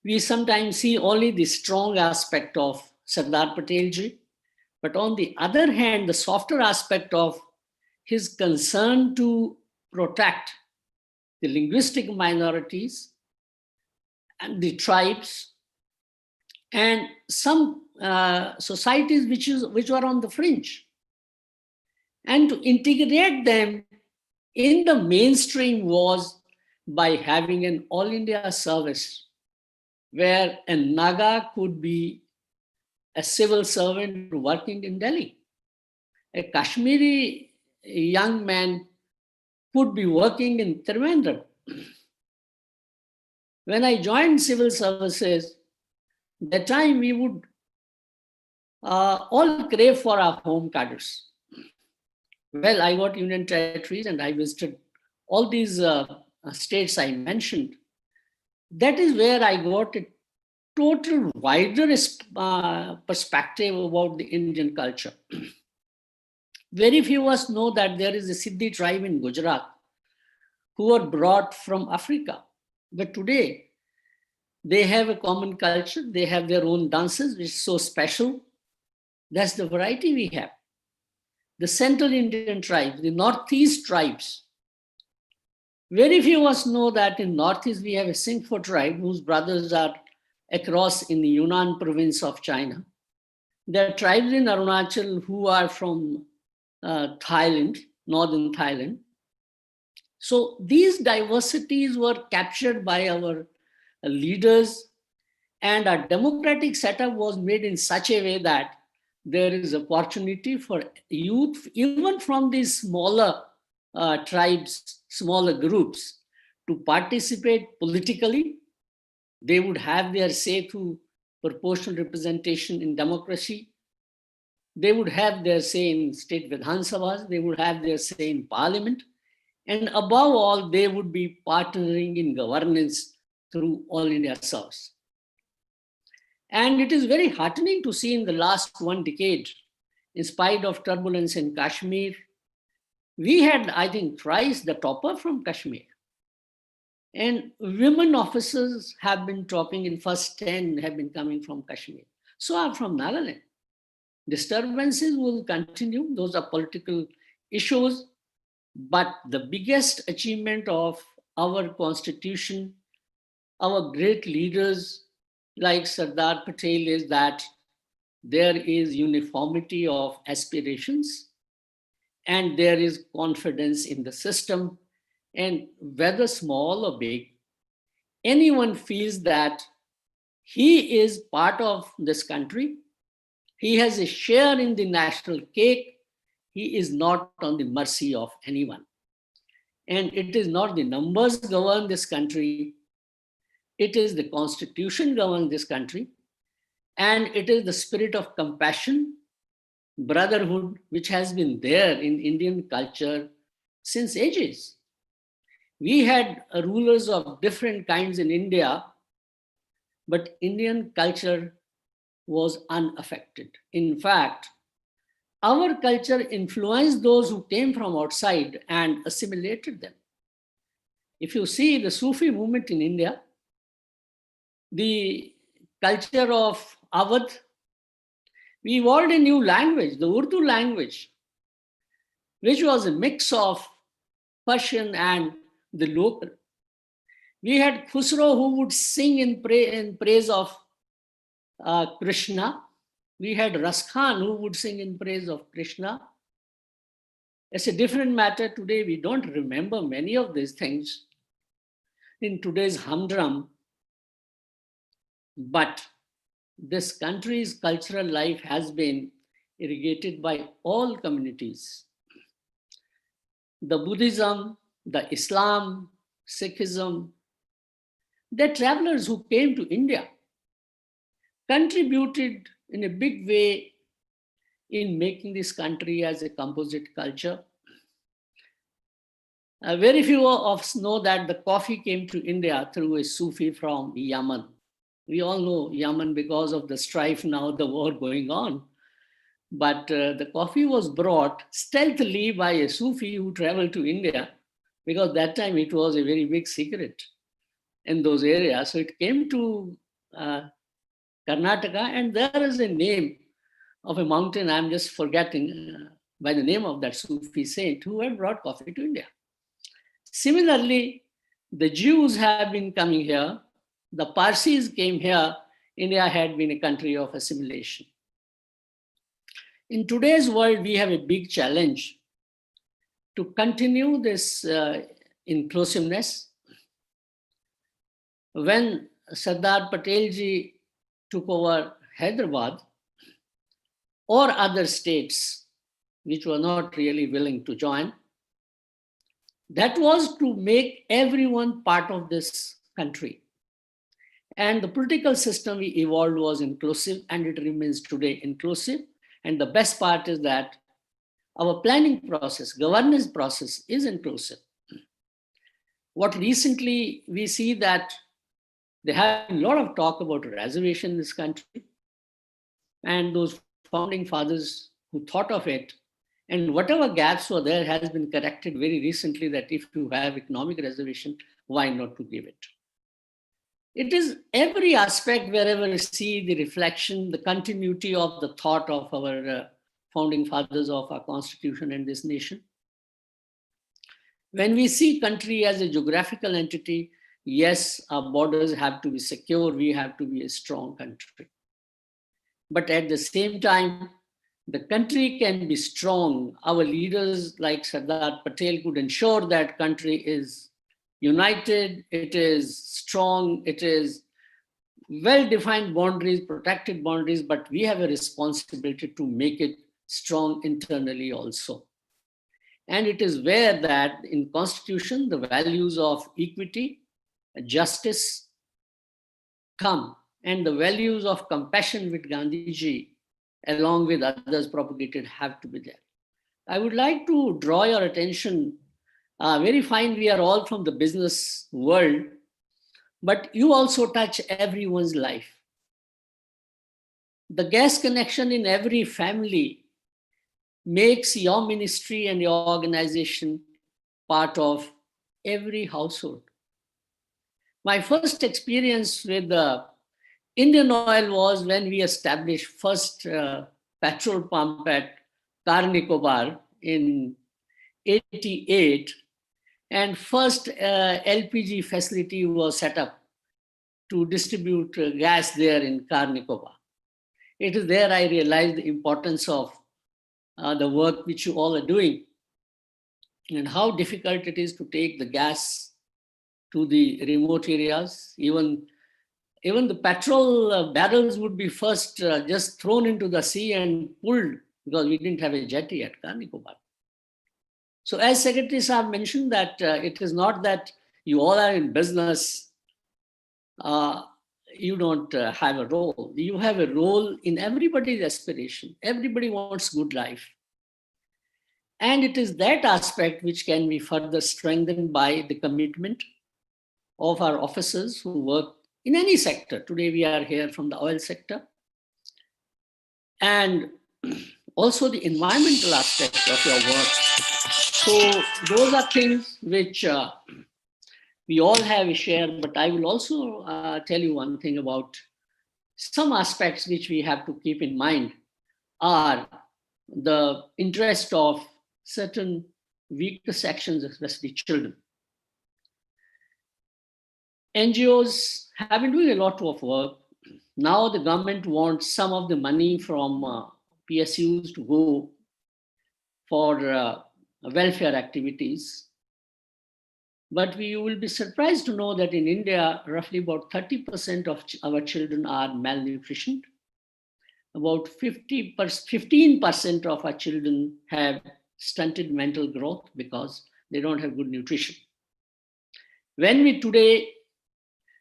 we sometimes see only the strong aspect of Sardar Patelji, but on the other hand, the softer aspect of his concern to protect the linguistic minorities and the tribes and some societies which were on the fringe, and to integrate them in the mainstream was by having an all India service where a Naga could be a civil servant working in Delhi. A Kashmiri young man could be working in Trivandrum. When I joined civil services, that time we would all crave for our home cadres. Well, I got Union Territories and I visited all these states I mentioned. That is where I got a total wider perspective about the Indian culture. Very few of us know that there is a Siddhi tribe in Gujarat who were brought from Africa. But today, They have a common culture. They have their own dances, which is so special. That's the variety we have. The Central Indian tribes, the Northeast tribes. Very few of us know that in Northeast we have a Singpho tribe whose brothers are across in the Yunnan province of China. There are tribes in Arunachal who are from Thailand, northern Thailand. So these diversities were captured by our leaders, and our democratic setup was made in such a way that there is opportunity for youth, even from these smaller tribes, smaller groups, to participate politically. They would have their say through proportional representation in democracy. They would have their say in state Vidhan Sabhas. They would have their say in parliament. And above all, they would be partnering in governance through All India Service. And it is very heartening to see in the last 1 decade, in spite of turbulence in Kashmir, we had, I think, thrice the topper from Kashmir. And women officers have been topping in first 10 have been coming from Kashmir. So are from Nagaland. Disturbances will continue. Those are political issues. But the biggest achievement of our constitution, our great leaders like Sardar Patel, is that there is uniformity of aspirations and there is confidence in the system. And whether small or big, anyone feels that he is part of this country, he has a share in the national cake, he is not on the mercy of anyone. And it is not the numbers govern this country, it is the constitution govern this country, and it is the spirit of compassion, brotherhood, which has been there in Indian culture since ages. We had rulers of different kinds in India, but Indian culture was unaffected. In fact, our culture influenced those who came from outside and assimilated them. If you see the Sufi movement in India, the culture of Awadh, we evolved a new language, the Urdu language, which was a mix of Persian and the local. We had Khusro who would sing in praise of Krishna. We had Ras Khan who would sing in praise of Krishna. It's a different matter today. We don't remember many of these things in today's humdrum. But this country's cultural life has been irrigated by all communities. The Buddhism, the Islam, Sikhism, the travelers who came to India contributed in a big way in making this country as a composite culture. Very few of us know that the coffee came to India through a Sufi from Yemen. We all know Yemen because of the strife now, the war going on. But the coffee was brought stealthily by a Sufi who traveled to India, because that time it was a very big secret in those areas. So it came to Karnataka, and there is a name of a mountain, I'm just forgetting by the name of that Sufi saint who had brought coffee to India. Similarly, the Jews have been coming here, the Parsis came here, India had been a country of assimilation. In today's world, we have a big challenge to continue this inclusiveness. When Sardar Patel ji took over Hyderabad, or other states which were not really willing to join, that was to make everyone part of this country. And the political system we evolved was inclusive, and it remains today inclusive. And the best part is that our planning process, governance process is inclusive. What recently we see that there have been a lot of talk about reservation in this country, and those founding fathers who thought of it, and whatever gaps were there has been corrected very recently, that if you have economic reservation, why not to give it? It is every aspect wherever you see the reflection, the continuity of the thought of our founding fathers of our constitution and this nation. When we see country as a geographical entity, yes, our borders have to be secure, we have to be a strong country. But at the same time, the country can be strong. Our leaders like Sardar Patel could ensure that country is united, it is strong, it is well-defined boundaries, protected boundaries, but we have a responsibility to make it strong internally also. And it is where that in Constitution, the values of equity, justice come, and the values of compassion with Gandhiji, along with others propagated, have to be there. I would like to draw your attention, very fine, we are all from the business world, but you also touch everyone's life. The gas connection in every family makes your ministry and your organization part of every household. My first experience with Indian Oil was when we established first petrol pump at Car Nicobar in 88, and first LPG facility was set up to distribute gas there in Car Nicobar. It is there I realized the importance of the work which you all are doing and how difficult it is to take the gas to the remote areas. Even the petrol barrels would be first just thrown into the sea and pulled because we didn't have a jetty at Car Nicobar. So as Secretary Saab mentioned that it is not that you all are in business, you don't have a role. You have a role in everybody's aspiration. Everybody wants good life. And it is that aspect which can be further strengthened by the commitment of our officers who work in any sector. Today we are here from the oil sector. And also the environmental aspect of your work. So those are things which we all have a share, but I will also tell you one thing about some aspects which we have to keep in mind are the interest of certain weaker sections, especially children. NGOs have been doing a lot of work. Now the government wants some of the money from PSUs to go for welfare activities. But we will be surprised to know that in India, roughly about 30% of our children are malnutritioned. About 15% of our children have stunted mental growth because they don't have good nutrition. When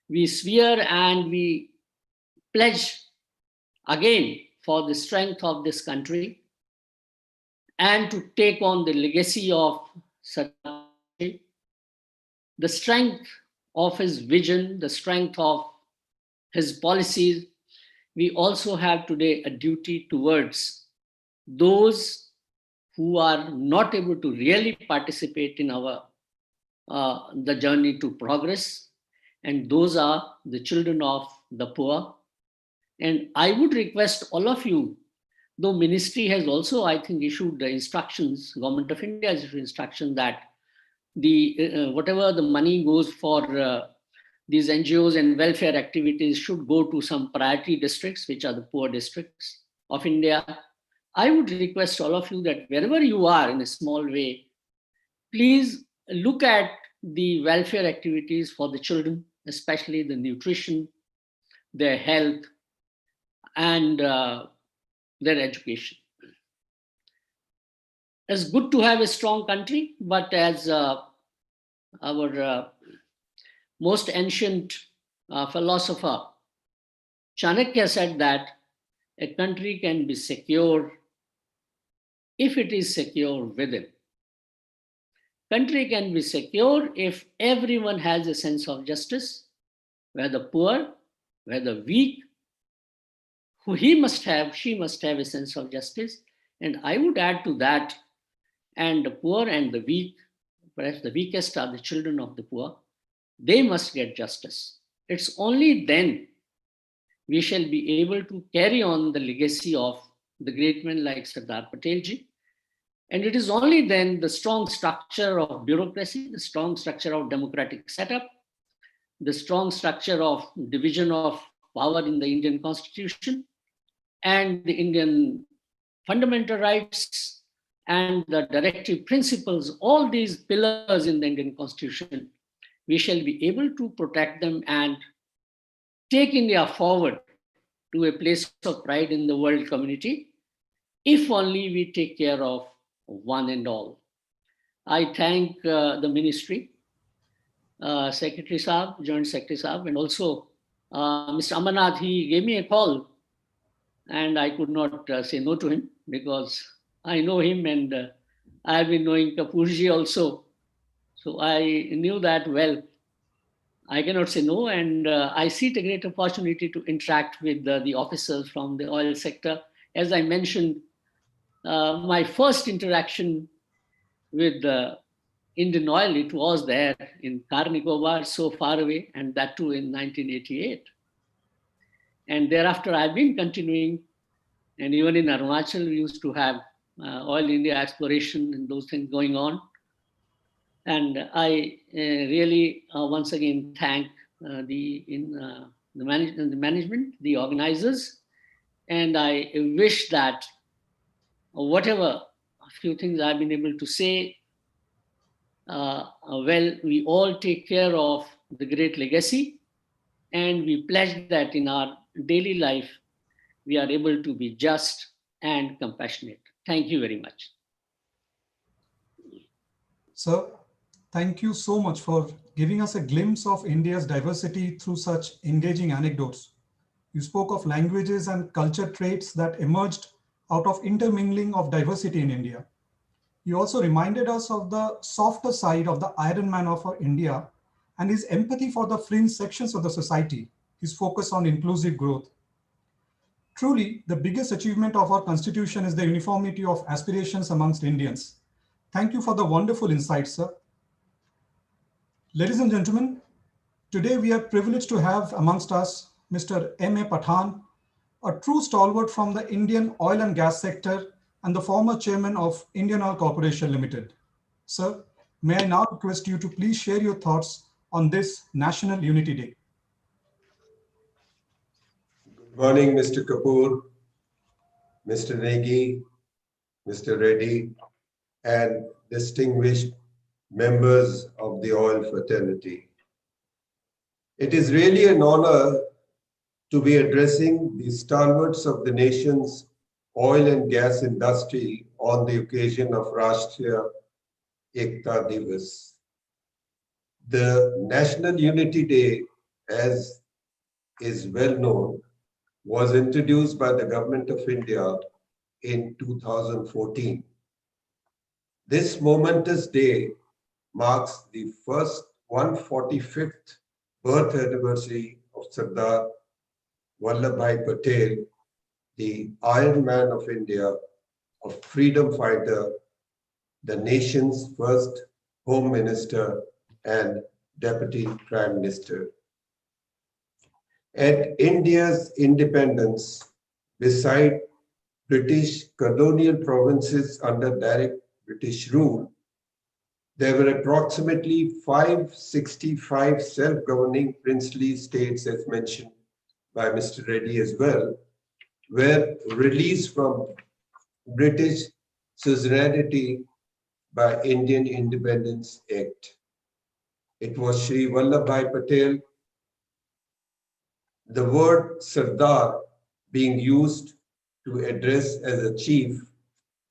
we swear and we pledge again for the strength of this country and to take on the legacy of Sardar, the strength of his vision, the strength of his policies, we also have today a duty towards those who are not able to really participate in our the journey to progress, and those are the children of the poor. And I would request all of you, though ministry has also, I think, issued the instructions, Government of India has issued instruction that the whatever the money goes for these NGOs and welfare activities should go to some priority districts, which are the poor districts of India. I would request all of you that wherever you are in a small way, please look at the welfare activities for the children, especially the nutrition, their health, and their education. It's good to have a strong country, but as our most ancient philosopher Chanakya said that a country can be secure if it is secure within. Country can be secure if everyone has a sense of justice, whether poor, whether weak, who she must have a sense of justice. And I would add to that, and the poor and the weak, perhaps the weakest are the children of the poor, they must get justice. it's only then we shall be able to carry on the legacy of the great men like Sardar Patelji. And it is only then the strong structure of bureaucracy, the strong structure of democratic setup, the strong structure of division of power in the Indian Constitution and the Indian fundamental rights and the directive principles, all these pillars in the Indian Constitution, we shall be able to protect them and take India forward to a place of pride in the world community, if only we take care of one and all. I thank the ministry, Secretary Saab, Joint Secretary Saab, and also Mr. Amarnath. He gave me a call and I could not say no to him because I know him and I have been knowing Kapoorji also. So I knew that well. I cannot say no, and I see it a great opportunity to interact with the officers from the oil sector. As I mentioned, my first interaction with Indian Oil, it was there in Car Nicobar, so far away, and that too in 1988. And thereafter, I've been continuing, and even in Arunachal, we used to have Oil India exploration and those things going on. And I really once again thank the management, the organizers, and I wish that whatever few things I've been able to say, well, we all take care of the great legacy, and we pledge that in our daily life, we are able to be just and compassionate. Thank you very much. Sir, thank you so much for giving us a glimpse of India's diversity through such engaging anecdotes. You spoke of languages and culture traits that emerged out of intermingling of diversity in India. You also reminded us of the softer side of the Iron Man of India and his empathy for the fringe sections of the society, his focus on inclusive growth. Truly, the biggest achievement of our constitution is the uniformity of aspirations amongst Indians. Thank you for the wonderful insights, sir. Ladies and gentlemen, today we are privileged to have amongst us Mr. M.A. Pathan, a true stalwart from the Indian oil and gas sector and the former chairman of Indian Oil Corporation Limited. Sir, may I now request you to please share your thoughts on this National Unity Day. Good morning, Mr. Kapoor, Mr. Negi, Mr. Reddy, and distinguished members of the oil fraternity. It is really an honor to be addressing the stalwarts of the nation's oil and gas industry on the occasion of Rashtriya Ekta Diwas. The National Unity Day, as is well known, was introduced by the Government of India in 2014. This momentous day marks the first 145th birth anniversary of Sardar Vallabhbhai Patel, the Iron Man of India, a freedom fighter, the nation's first Home Minister and Deputy Prime Minister. At India's independence, beside British colonial provinces under direct British rule, there were approximately 565 self-governing princely states, as mentioned by Mr. Reddy as well, were released from British suzerainty by Indian Independence Act. It was Shri Vallabhbhai Patel, the word Sardar being used to address as a chief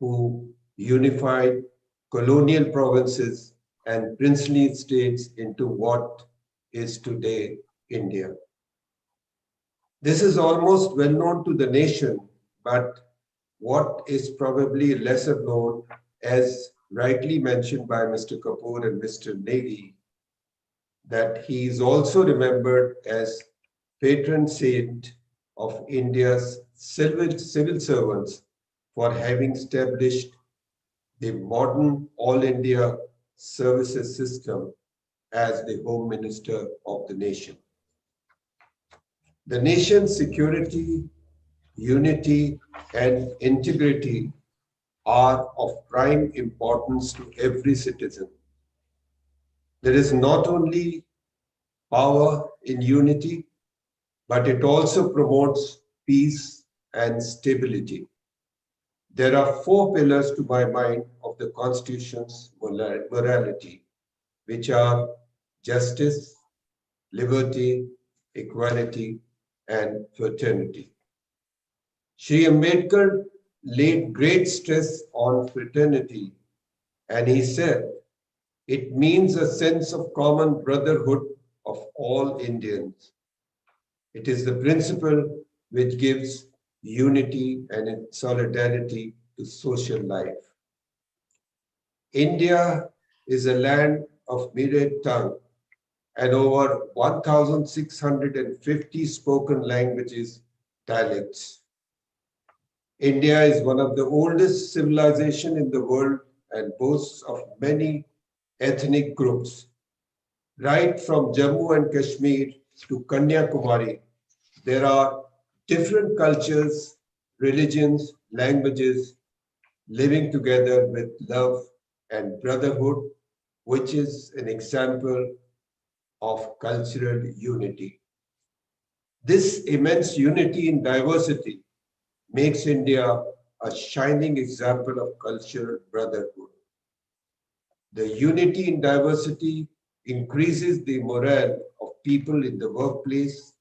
who unified colonial provinces and princely states into what is today India. This is almost well known to the nation, but what is probably lesser known, as rightly mentioned by Mr. Kapoor and Mr. Negi, that he is also remembered as patron saint of India's civil servants for having established the modern All India Services System as the Home Minister of the nation. The nation's security, unity, and integrity are of prime importance to every citizen. There is not only power in unity, but it also promotes peace and stability. There are four pillars to my mind of the Constitution's morality, which are justice, liberty, equality, and fraternity. Shri Ambedkar laid great stress on fraternity, and he said, it means a sense of common brotherhood of all Indians. It is the principle which gives unity and solidarity to social life. India is a land of myriad tongue and over 1,650 spoken languages, dialects. India is one of the oldest civilizations in the world and boasts of many ethnic groups. Right from Jammu and Kashmir to Kanyakumari, there are different cultures, religions, languages living together with love and brotherhood, which is an example of cultural unity. This immense unity in diversity makes India a shining example of cultural brotherhood. The unity in diversity increases the morale of people in the workplace,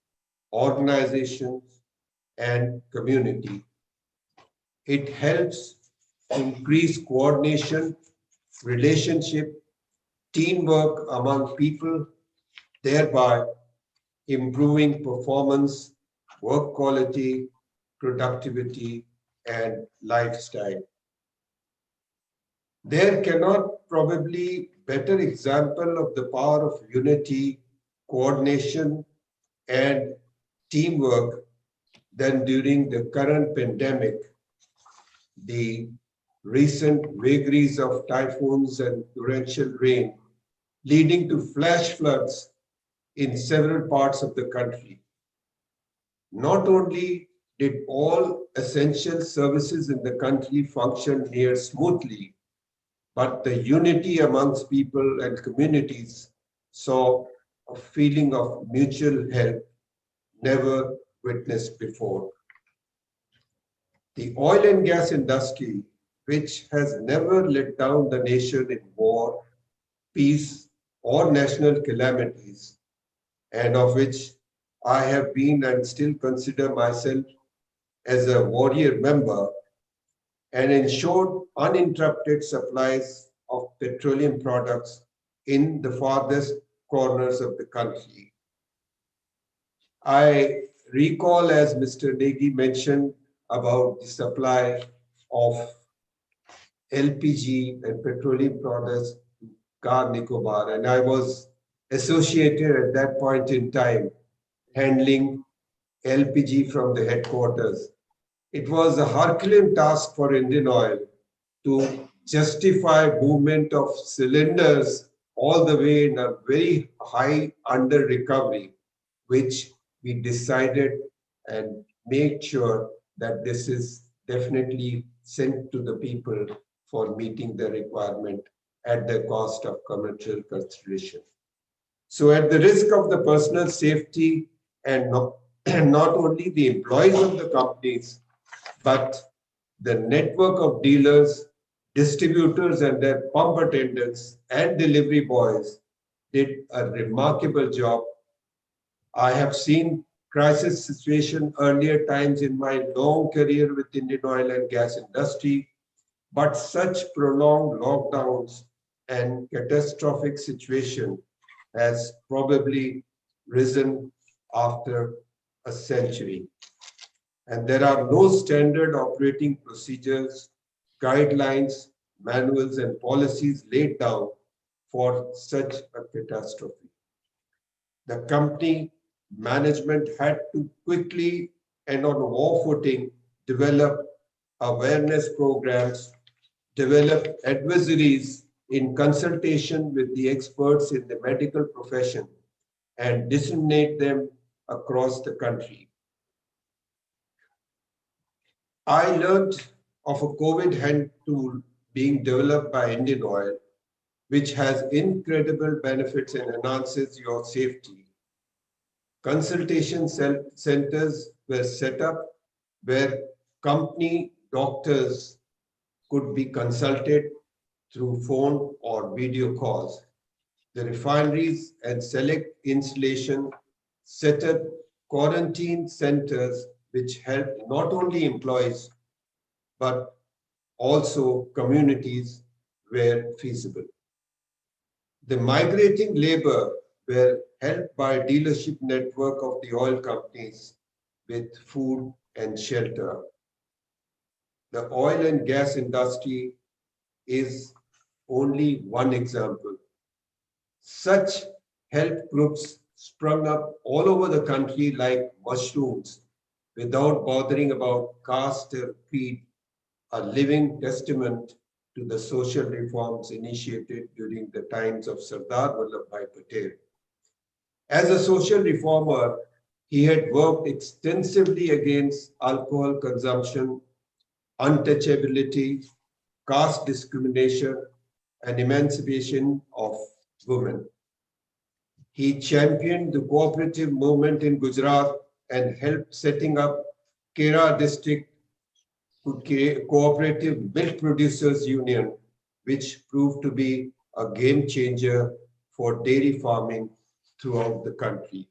organizations, and community. It helps increase coordination, relationship, teamwork among people, thereby improving performance, work quality, productivity, and lifestyle. There cannot probably better example of the power of unity, coordination, and teamwork than during the current pandemic. The recent vagaries of typhoons and torrential rain leading to flash floods in several parts of the country. Not only did all essential services in the country function near smoothly, but the unity amongst people and communities saw a feeling of mutual help never witnessed before. The oil and gas industry, which has never let down the nation in war, peace, or national calamities, and of which I have been and still consider myself as a warrior member, and ensured uninterrupted supplies of petroleum products in the farthest corners of the country. I recall, as Mr. Negi mentioned, about the supply of LPG and petroleum products to Car Nicobar, and I was associated at that point in time handling LPG from the headquarters. It was a Herculean task for Indian Oil to justify movement of cylinders all the way in a very high under recovery, which we decided and made sure that this is definitely sent to the people for meeting the requirement at the cost of commercial consideration. So at the risk of the personal safety and not only the employees of the companies, but the network of dealers, distributors and their pump attendants and delivery boys did a remarkable job. I have seen crisis situation earlier times in my long career with Indian oil and gas industry, but such prolonged lockdowns and catastrophic situation has probably risen after a century. And there are no standard operating procedures, guidelines, manuals, and policies laid down for such a catastrophe. The company management had to quickly and on war footing develop awareness programs, develop advisories in consultation with the experts in the medical profession, and disseminate them across the country. I learned of a COVID hand tool being developed by Indian Oil, which has incredible benefits and enhances your safety. Consultation centers were set up where company doctors could be consulted through phone or video calls. The refineries and select installation set up quarantine centers which helped not only employees but also communities where feasible. The migrating labor were helped by a dealership network of the oil companies with food and shelter. The oil and gas industry is only one example. Such help groups sprung up all over the country like mushrooms without bothering about caste or creed, a living testament to the social reforms initiated during the times of Sardar Vallabhbhai Patel. As a social reformer, he had worked extensively against alcohol consumption, untouchability, caste discrimination, and emancipation of women. He championed the cooperative movement in Gujarat and helped setting up Kera district cooperative milk producers union, which proved to be a game changer for dairy farming throughout the country.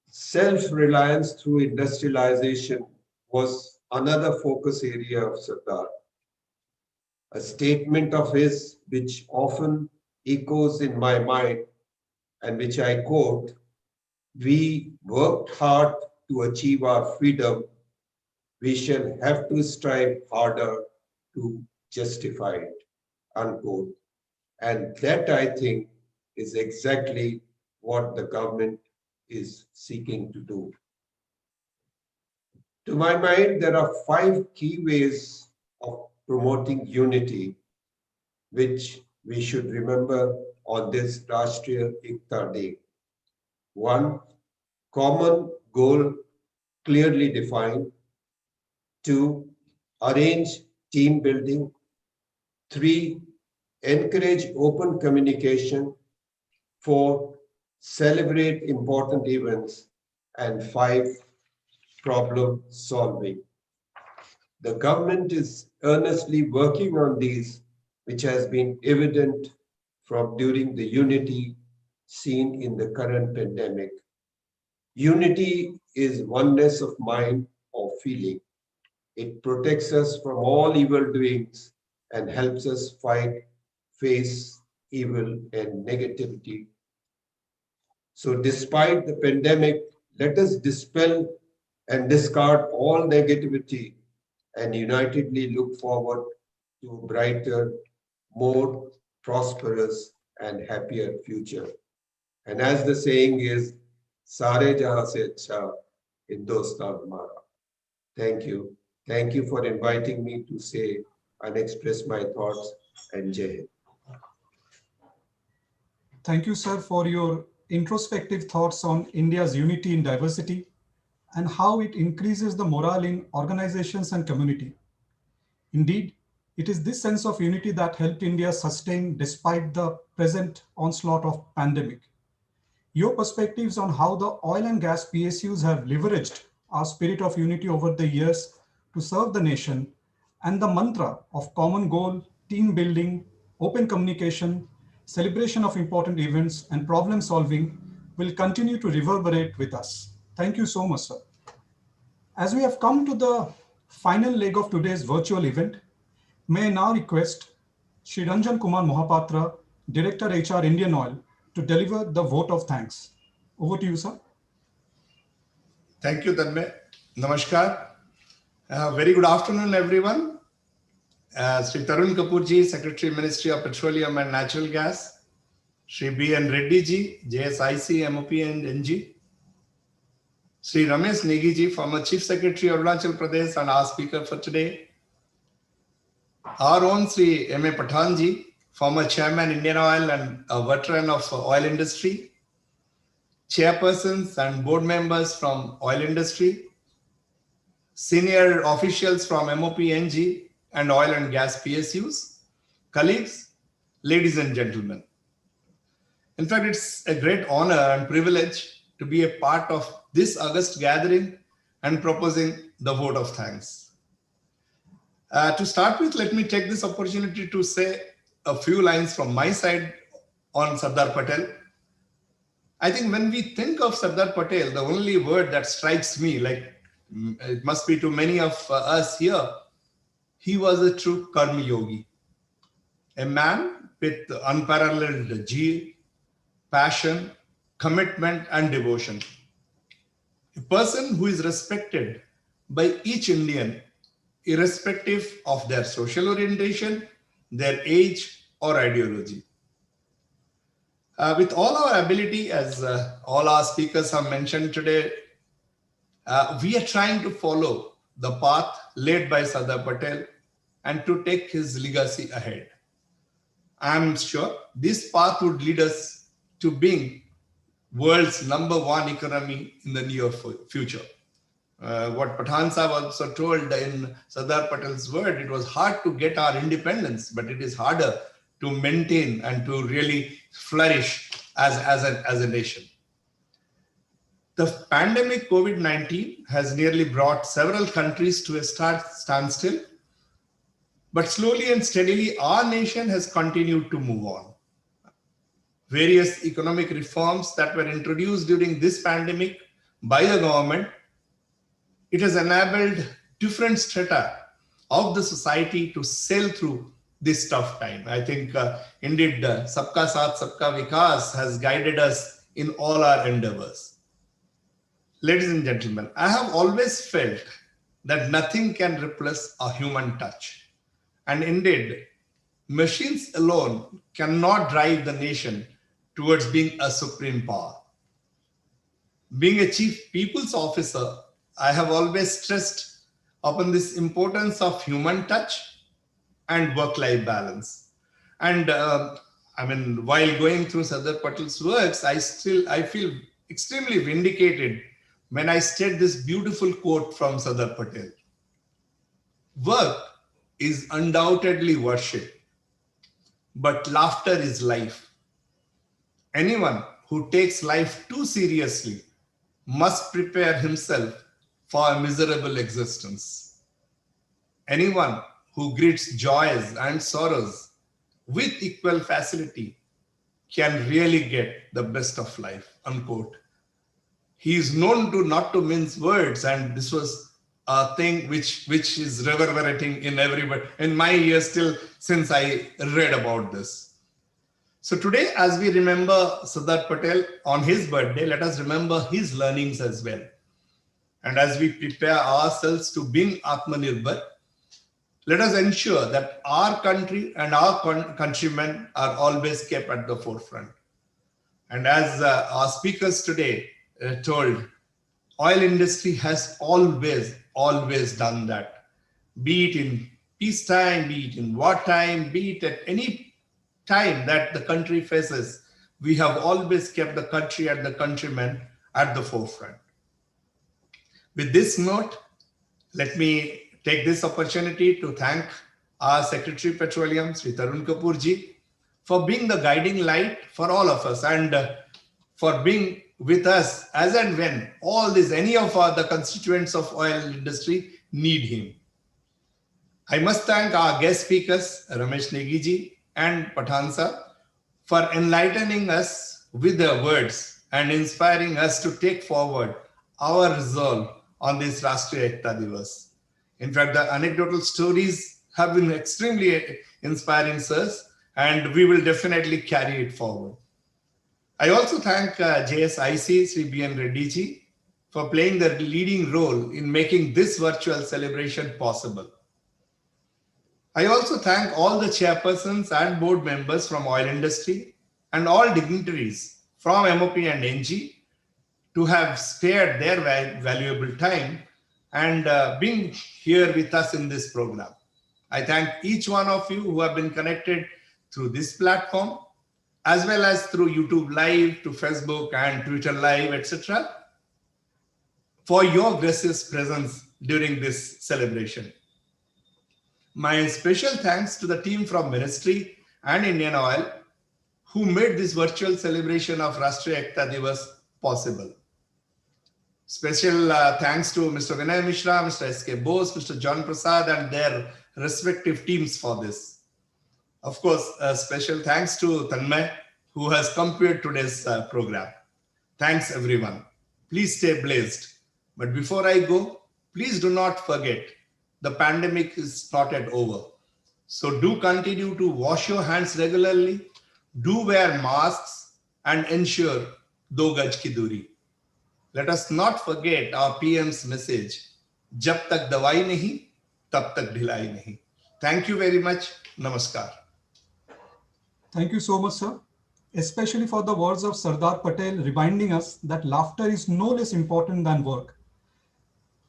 Self-reliance through industrialization was another focus area of Sardar. A statement of his which often echoes in my mind and which I quote, "We worked hard to achieve our freedom. We shall have to strive harder to justify it," unquote. And that, I think, is exactly what the government is seeking to do. To my mind, there are 5 key ways of promoting unity, which we should remember on this Rashtriya Ekta Day. 1, common goal clearly defined. 2, arrange team building. 3, encourage open communication. 4, celebrate important events. And 5, problem solving. The government is earnestly working on these, which has been evident from during the unity seen in the current pandemic. Unity is oneness of mind or feeling. It protects us from all evil doings and helps us face evil and negativity. So despite the pandemic, let us dispel and discard all negativity and unitedly look forward to a brighter, more prosperous and happier future. And as the saying is, Sare jahan se acha Hindustan hamara. Thank you. Thank you for inviting me to say and express my thoughts, and Jai Hind. Thank you, sir, for your introspective thoughts on India's unity in diversity and how it increases the morale in organizations and community. Indeed, it is this sense of unity that helped India sustain despite the present onslaught of pandemic. Your perspectives on how the oil and gas PSUs have leveraged our spirit of unity over the years to serve the nation and the mantra of common goal, team building, open communication, celebration of important events, and problem solving will continue to reverberate with us. Thank you so much, sir. As we have come to the final leg of today's virtual event, may I now request Shri Ranjan Kumar Mohapatra, Director HR Indian Oil, to deliver the vote of thanks. Over to you, sir. Thank you, Tanmay. Namaskar. Very good afternoon, everyone. Sri Tarun Kapoor-ji, Secretary, Ministry of Petroleum and Natural Gas. Sri B.N. Reddy-ji, JSIC, MOP and NG. Sri Ramesh Negi-ji, former Chief Secretary, Arunachal Pradesh, and our speaker for today. Our own Sri M.A. Pathan-ji, former Chairman, Indian Oil, and a veteran of oil industry. chairpersons and board members from oil industry, senior officials from MOPNG and oil and gas PSUs, colleagues, ladies and gentlemen. In fact, it's a great honor and privilege to be a part of this August gathering and proposing the vote of thanks. To start with, let me take this opportunity to say a few lines from my side on Sardar Patel. I think when we think of Sardar Patel, the only word that strikes me, like it must be to many of us here, he was a true Karma Yogi, a man with unparalleled zeal, passion, commitment, and devotion. A person who is respected by each Indian, irrespective of their social orientation, their age, or ideology. With all our ability, as all our speakers have mentioned today, we are trying to follow the path laid by Sardar Patel and to take his legacy ahead. I'm sure this path would lead us to being world's #1 economy in the near future. What Pathan Sahab also told in Sardar Patel's word, it was hard to get our independence, but it is harder to maintain and to really flourish as a nation. The pandemic COVID-19 has nearly brought several countries to a standstill, but slowly and steadily our nation has continued to move on. Various economic reforms that were introduced during this pandemic by the government, it has enabled different strata of the society to sail through this tough time. I think indeed Sabka Saath, Sabka Vikas has guided us in all our endeavors. Ladies and gentlemen, I have always felt that nothing can replace a human touch. And indeed, machines alone cannot drive the nation towards being a supreme power. Being a chief people's officer, I have always stressed upon this importance of human touch and work-life balance. And while going through Sardar Patel's works, I feel extremely vindicated when I state this beautiful quote from Sardar Patel. Work is undoubtedly worship, but laughter is life. Anyone who takes life too seriously must prepare himself for a miserable existence. Anyone who greets joys and sorrows with equal facility can really get the best of life, unquote. He is known to not to mince words, and this was a thing which is reverberating in everybody, in my ears still since I read about this. So today, as we remember Sardar Patel on his birthday, let us remember his learnings as well. And as we prepare ourselves to being Atmanirbhar, let us ensure that our country and our countrymen are always kept at the forefront. And as our speakers today told, oil industry has always done that. Be it in peacetime, be it in wartime, be it at any time that the country faces, we have always kept the country and the countrymen at the forefront. With this note, let me take this opportunity to thank our Secretary Petroleum, Sri Tarun Kapoor ji, for being the guiding light for all of us and for being with us as and when any of the constituents of oil industry need him. I must thank our guest speakers, Ramesh Negi ji and Pathan Sahab, for enlightening us with their words and inspiring us to take forward our resolve on this Rashtriya Ekta Diwas. In fact, the anecdotal stories have been extremely inspiring, sirs, and we will definitely carry it forward. I also thank JSIC, Sri B.N. Reddy ji, for playing the leading role in making this virtual celebration possible. I also thank all the chairpersons and board members from oil industry and all dignitaries from MOP and NG to have spared their valuable time and being here with us in this program. I thank each one of you who have been connected through this platform. as well as through YouTube Live, to Facebook and Twitter Live, etc., for your gracious presence during this celebration. My special thanks to the team from Ministry and Indian Oil who made this virtual celebration of Rashtriya Ekta Diwas possible. Special thanks to Mr. Vinay Mishra, Mr. S.K. Bose, Mr. John Prasad and their respective teams for this. Of course, special thanks to Tanmay, who has compared today's program. Thanks everyone. Please stay blessed. But before I go, please do not forget, the pandemic is not yet over. So do continue to wash your hands regularly, do wear masks and ensure 2 gaj ki duri. Let us not forget our PM's message, jab tak dawai nahi, tab tak dhilai nahi. Thank you very much. Namaskar. Thank you so much, sir, especially for the words of Sardar Patel reminding us that laughter is no less important than work.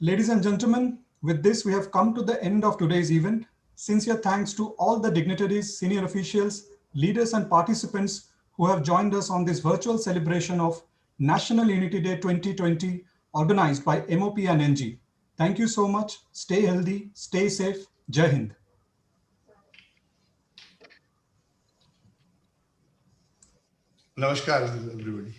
Ladies and gentlemen, with this, we have come to the end of today's event. Sincere thanks to all the dignitaries, senior officials, leaders and participants who have joined us on this virtual celebration of National Unity Day 2020 organized by MOP and NG. Thank you so much. Stay healthy, stay safe. Jai Hind. Namaskar, everybody.